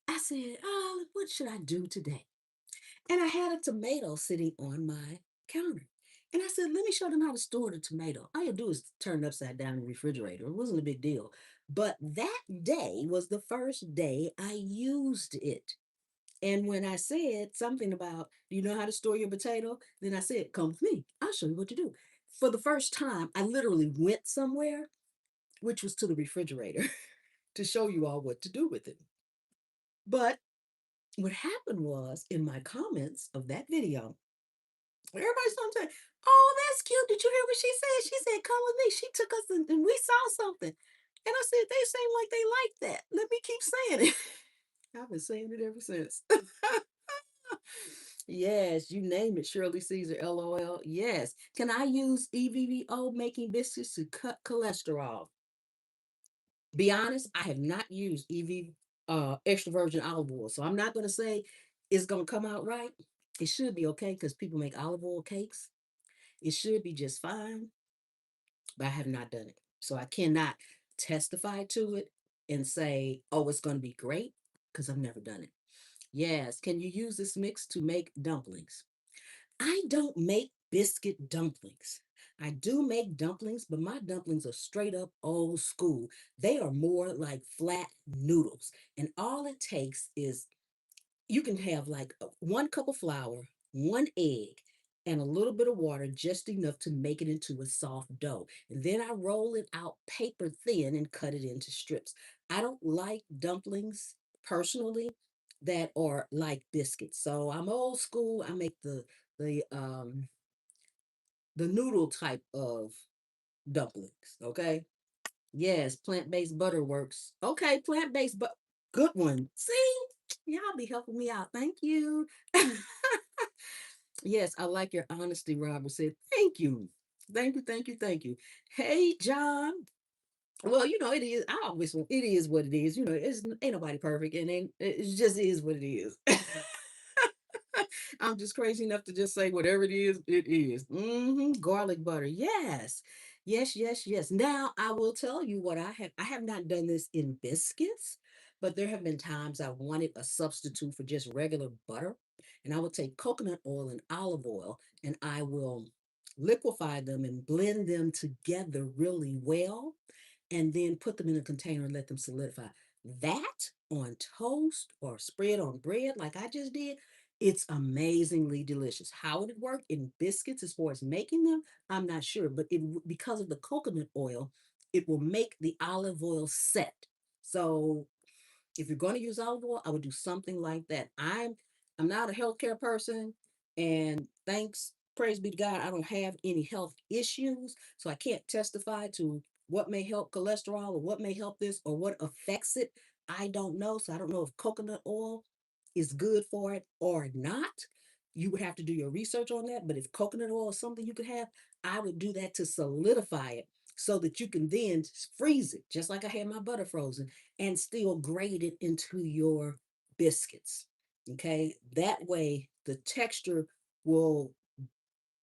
I said, oh, what should I do today? And I had a tomato sitting on my counter. And I said, let me show them how to store the tomato. All you do is turn it upside down in the refrigerator. It wasn't a big deal. But that day was the first day I used it. And when I said something about, do you know how to store your potato? Then I said, come with me. I'll show you what to do. For the first time, I literally went somewhere, which was to the refrigerator, to show you all what to do with it. But what happened was in my comments of that video, everybody's sometimes, oh, that's cute. Did you hear what she said? She said, come with me. She took us and we saw something. And I said, they seem like they like that. Let me keep saying it. I've been saying it ever since. Yes, you name it, Shirley Caesar, LOL. Yes. Can I use EVVO making biscuits to cut cholesterol? Be honest, I have not used extra virgin olive oil. So I'm not gonna say it's gonna come out right. It should be okay because people make olive oil cakes. It should be just fine, but I have not done it. So I cannot testify to it and say, oh, it's gonna be great, because I've never done it. Yes, can you use this mix to make dumplings? I don't make biscuit dumplings. I do make dumplings, but my dumplings are straight up old school. They are more like flat noodles. And all it takes is you can have like 1 cup of flour, 1 egg, and a little bit of water, just enough to make it into a soft dough. And then I roll it out paper thin and cut it into strips. I don't like dumplings personally that are like biscuits. So I'm old school. I make the um the noodle type of dumplings. Okay. Yes, plant-based butter works. Okay, plant-based but good one. See? Y'all be helping me out. Thank you. Yes, I like your honesty, Robert said. Thank you. Thank you, thank you, thank you. Hey, John. Well, it is. I always it is what it is. It's ain't nobody perfect, and it just is what it is. I'm just crazy enough to just say whatever it is, it is. Garlic butter. Yes. Yes, yes, yes. Now I will tell you what I have not done this in biscuits, but there have been times I wanted a substitute for just regular butter. And I will take coconut oil and olive oil and I will liquefy them and blend them together really well and then put them in a container and let them solidify. That on toast or spread on bread, like I just did, it's amazingly delicious. How would it work in biscuits as far as making them? I'm not sure, but because of the coconut oil, it will make the olive oil set. So if you're going to use olive oil, I would do something like that. I'm not a healthcare person, and thanks, praise be to God, I don't have any health issues, so I can't testify to what may help cholesterol or what may help this or what affects it. I don't know, so I don't know if coconut oil is good for it or not. You would have to do your research on that, but if coconut oil is something you could have, I would do that to solidify it so that you can then freeze it, just like I had my butter frozen, and still grate it into your biscuits. Okay, that way the texture will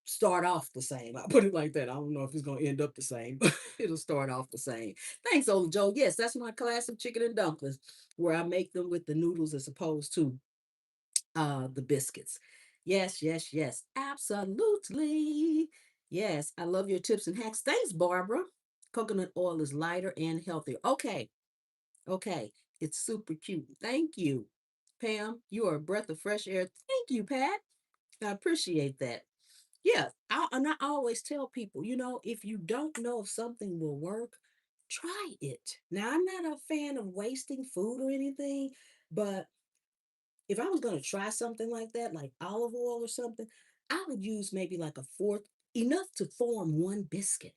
start off the same. I'll put it like that. I don't know if it's going to end up the same, but it'll start off the same. Thanks, old Joe. Yes, that's my classic chicken and dumplings, where I make them with the noodles as opposed to the biscuits. Yes, yes, yes, absolutely. Yes, I love your tips and hacks. Thanks, Barbara. Coconut oil is lighter and healthier. Okay, okay, it's super cute. Thank you, Pam. You are a breath of fresh air. Thank you, Pat. I appreciate that. Yeah, and I always tell people, if you don't know if something will work, try it. Now, I'm not a fan of wasting food or anything, but if I was going to try something like that, like olive oil or something, I would use maybe like a fourth, enough to form one biscuit.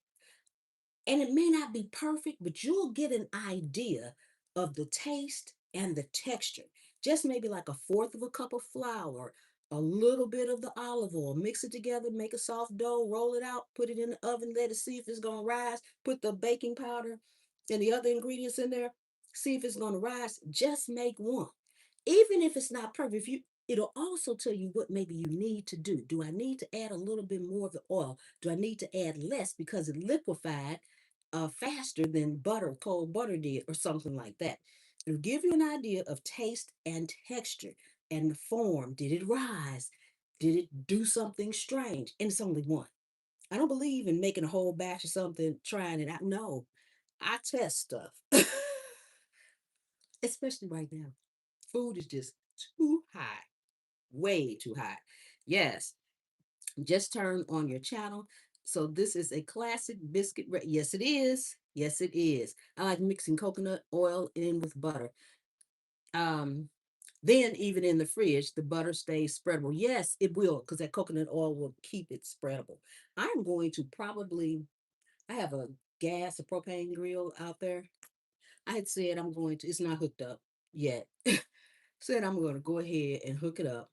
And it may not be perfect, but you'll get an idea of the taste and the texture. Just maybe like a fourth of a cup of flour, a little bit of the olive oil, mix it together, make a soft dough, roll it out, put it in the oven, let it see if it's gonna rise, put the baking powder and the other ingredients in there, see if it's gonna rise. Just make one. Even if it's not perfect, if you it'll also tell you what maybe you need to do. Do I need to add a little bit more of the oil? Do I need to add less because it liquefied faster than butter, cold butter did, or something like that? It'll give you an idea of taste and texture and the form. Did it rise? Did it do something strange? And it's only one. I don't believe in making a whole batch of something, trying it out. No, I test stuff, especially right now. Food is just too high, way too high. Yes, just turn on your channel. So this is a classic biscuit. Yes, it is. Yes, it is. I like mixing coconut oil in with butter. Um, then even in the fridge, the butter stays spreadable. Yes, it will, because that coconut oil will keep it spreadable. I'm going to probably, I have a gas, a propane grill out there. I had said I'm going to, it's not hooked up yet. Said I'm going to go ahead and hook it up.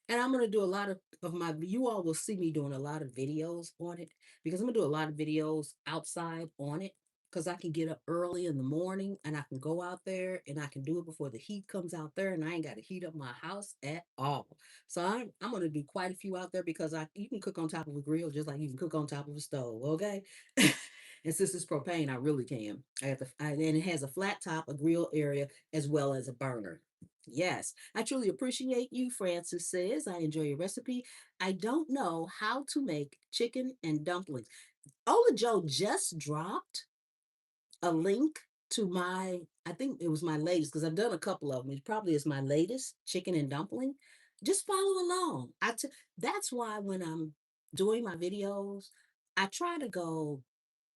And I'm going to do a lot of my, you all will see me doing a lot of videos on it because I'm going to do a lot of videos outside on it because I can get up early in the morning and I can go out there and I can do it before the heat comes out there and I ain't got to heat up my house at all. So I'm going to do quite a few out there because you can cook on top of a grill just like you can cook on top of a stove, okay? And since it's propane, I really can. And it has a flat top, a grill area, as well as a burner. Yes, I truly appreciate you, Francis says. I enjoy your recipe. I don't know how to make chicken and dumplings. Ola Joe just dropped a link to my, I think it was my latest, because I've done a couple of them. It probably is my latest chicken and dumpling. Just follow along. That's why when I'm doing my videos, I try to go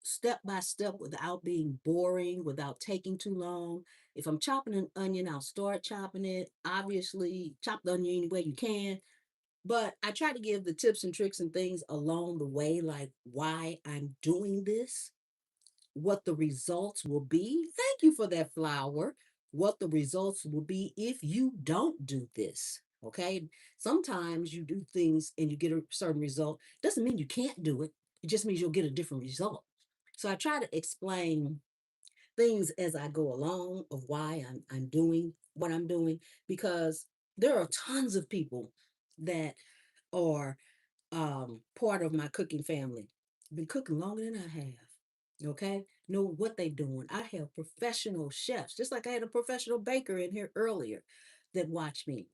step by step without being boring, without taking too long. If I'm chopping an onion, I'll start chopping it. Obviously, chop the onion any way you can. But I try to give the tips and tricks and things along the way, like why I'm doing this, what the results will be. Thank you for that flower. What the results will be if you don't do this. Okay. Sometimes you do things and you get a certain result. Doesn't mean you can't do it. It just means you'll get a different result. So I try to explain things as I go along of why I'm doing what I'm doing because there are tons of people that are part of my cooking family. Been cooking longer than I have. Okay, know what they're doing. I have professional chefs, just like I had a professional baker in here earlier that watch me.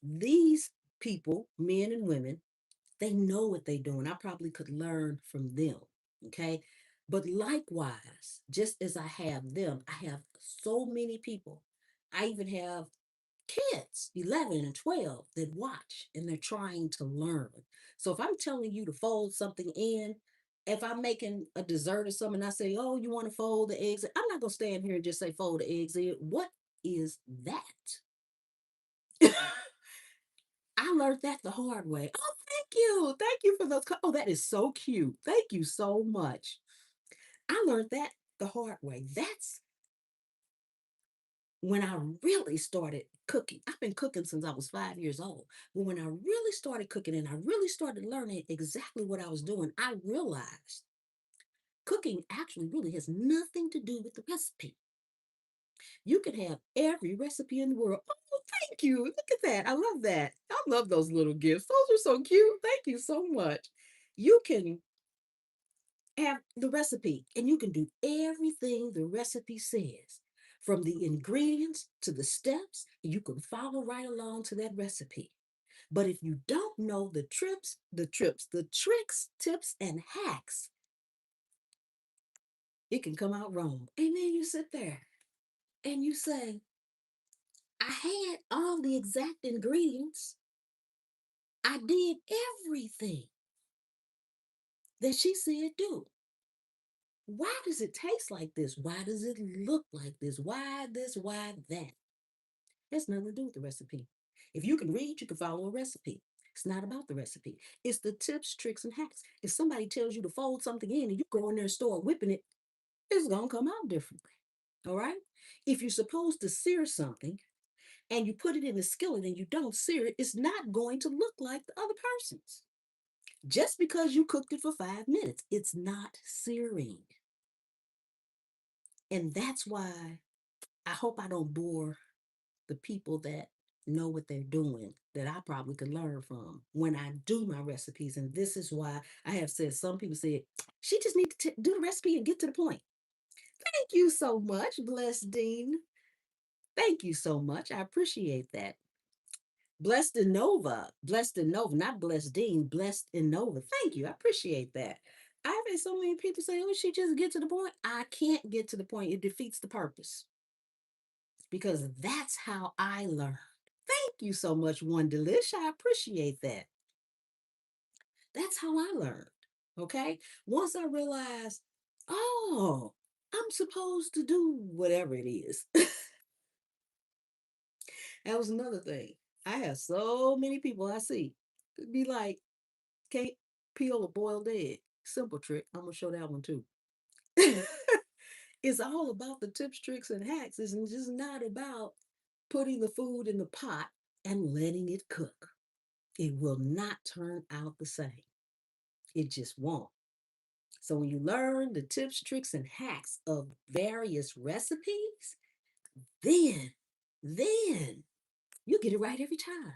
These people, men and women, they know what they're doing. I probably could learn from them. Okay. But likewise, just as I have them, I have so many people. I even have kids, 11 and 12, that watch and they're trying to learn. So if I'm telling you to fold something in, if I'm making a dessert or something, I say, oh, you want to fold the eggs? I'm not going to stand here and just say fold the eggs in. What is that? I learned that the hard way. Oh, thank you. Thank you for those. Oh, that is so cute. Thank you so much. I learned that the hard way. That's when I really started cooking. I've been cooking since I was 5 years old. But when I really started cooking and I really started learning exactly what I was doing, I realized cooking actually really has nothing to do with the recipe. You can have every recipe in the world. Oh, thank you. Look at that. I love that. I love those little gifts. Those are so cute. Thank you so much. You can have the recipe and you can do everything the recipe says from the ingredients to the steps. You can follow right along to that recipe. But if you don't know the tricks, tips, and hacks, it can come out wrong. And then you sit there and you say, I had all the exact ingredients. I did everything that she said do. Why does it taste like this? Why does it look like this? Why this? Why that? It has nothing to do with the recipe. If you can read, you can follow a recipe. It's not about the recipe. It's the tips, tricks, and hacks. If somebody tells you to fold something in and you go in there and start whipping it, it's going to come out differently. All right? If you're supposed to sear something, and you put it in the skillet and you don't sear it, it's not going to look like the other person's. Just because you cooked it for 5 minutes, it's not searing. And that's why I hope I don't bore the people that know what they're doing that I probably could learn from when I do my recipes. And this is why I have said, some people said, she just need to do the recipe and get to the point. Thank you so much, Blessed Dean. Thank you so much. I appreciate that. Blessed Nova, not Blessed Dean, Blessed Nova. Thank you. I appreciate that. I've had so many people say, oh, she just get to the point. I can't get to the point. It defeats the purpose because that's how I learn. Thank you so much, One Delish. I appreciate that. That's how I learned. Okay. Once I realized, oh, I'm supposed to do whatever it is. That was another thing. I have so many people I see be like, can't peel a boiled egg. Simple trick. I'm gonna show that one too. It's all about the tips, tricks, and hacks. It's just not about putting the food in the pot and letting it cook. It will not turn out the same. It just won't. So when you learn the tips, tricks, and hacks of various recipes, then, then you get it right every time.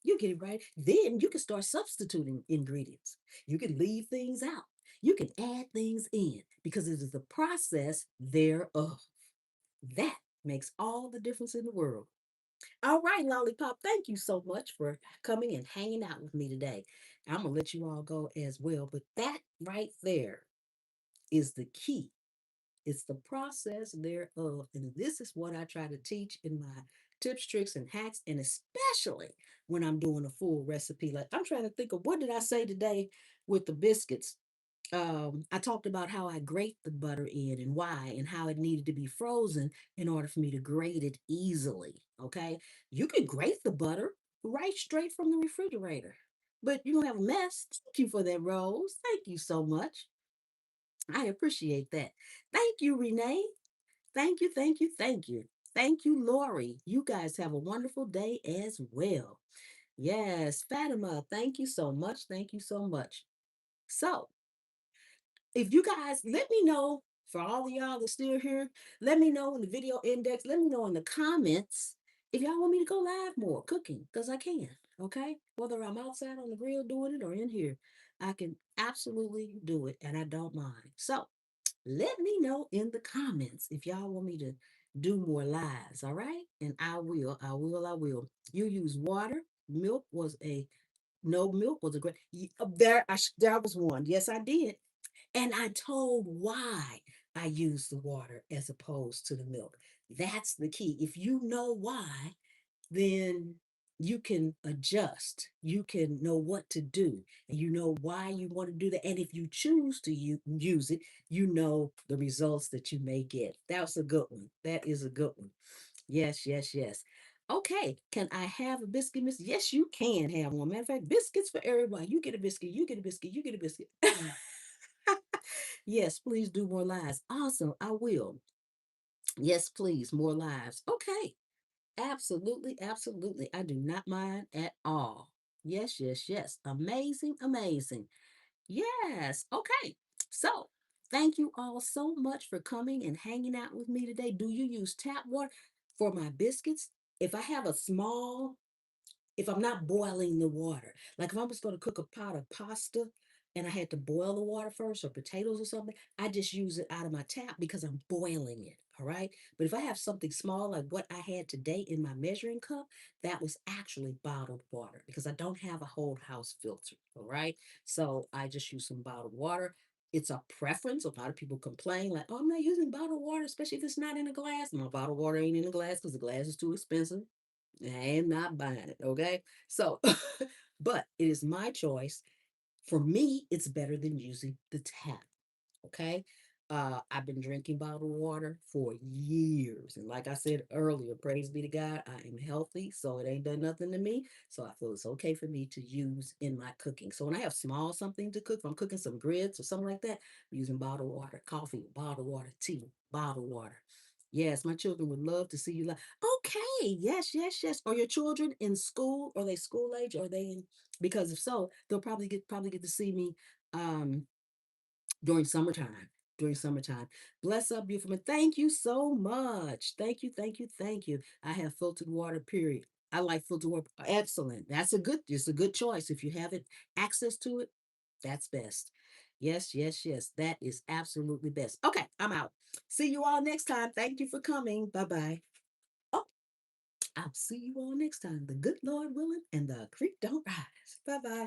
You get it right. Then you can start substituting ingredients. You can leave things out. You can add things in because it is the process thereof. That makes all the difference in the world. All right, Lollipop, thank you so much for coming and hanging out with me today. I'm going to let you all go as well, but that right there is the key. It's the process thereof. And this is what I try to teach in my tips, tricks, and hacks, and especially when I'm doing a full recipe. Like I'm trying to think of what did I say today with the biscuits. I talked about how I grate the butter in and why, and how it needed to be frozen in order for me to grate it easily. Okay, you can grate the butter right straight from the refrigerator, but you don't have a mess. Thank you for that, Rose. Thank you so much. I appreciate that. Thank you, Renee. Thank you, thank you, thank you. Thank you, Lori. You guys have a wonderful day as well. Yes, Fatima, thank you so much. Thank you so much. So, if you guys let me know, for all of y'all that's still here, let me know in the video index, let me know in the comments if y'all want me to go live more cooking, because I can, okay? Whether I'm outside on the grill doing it or in here, I can absolutely do it and I don't mind. So let me know in the comments if y'all want me to do more lives, all right? And I will. You use water. Milk was a no milk was a great there was one. Yes, I did. And I told why I use the water as opposed to the milk. That's the key. If you know why, then you can adjust. You can know what to do, and you know why you want to do that. And if you choose to use it, you know the results that you may get. That's a good one. That is a good one. Yes, yes, yes. Okay, can I have a biscuit, miss? Yes, you can have one. Matter of fact, biscuits for everybody. You get a biscuit, you get a biscuit, you get a biscuit. Yes, please do more lives. Awesome, I will. Yes, please, more lives. Okay, absolutely, absolutely. I do not mind at all. Yes, yes, yes. Amazing, amazing. Yes. Okay. So, thank you all so much for coming and hanging out with me today. Do you use tap water for my biscuits? If I have a small if I'm not boiling the water. Like if I was going to cook a pot of pasta and I had to boil the water first or potatoes or something, I just use it out of my tap because I'm boiling it. All right. But if I have something small like what I had today in my measuring cup, that was actually bottled water because I don't have a whole house filter. All right. So I just use some bottled water. It's a preference. A lot of people complain, like, oh, I'm not using bottled water, especially if it's not in a glass. My bottled water ain't in a glass because the glass is too expensive. I am not buying it, okay? So, but it is my choice. For me, it's better than using the tap, okay? I've been drinking bottled water for years. And like I said earlier, praise be to God, I am healthy, so it ain't done nothing to me. So I feel it's okay for me to use in my cooking. So when I have small something to cook, if I'm cooking some grits or something like that, I'm using bottled water, coffee, bottled water, tea, bottled water. Yes, my children would love to see you like, okay, Yes, yes, yes. Are your children in school? Are they school age? Are they in? Because if so, they'll probably get to see me um during summertime. During summertime. Bless up, beautiful man. Thank you so much. Thank you, thank you, thank you. I have filtered water, period. I like filtered water. Excellent. It's a good choice. If you have it, access to it, that's best. Yes, yes, yes. That is absolutely best. Okay, I'm out. See you all next time. Thank you for coming. Bye-bye. Oh, I'll see you all next time. The good Lord willing and the creek don't rise. Bye-bye.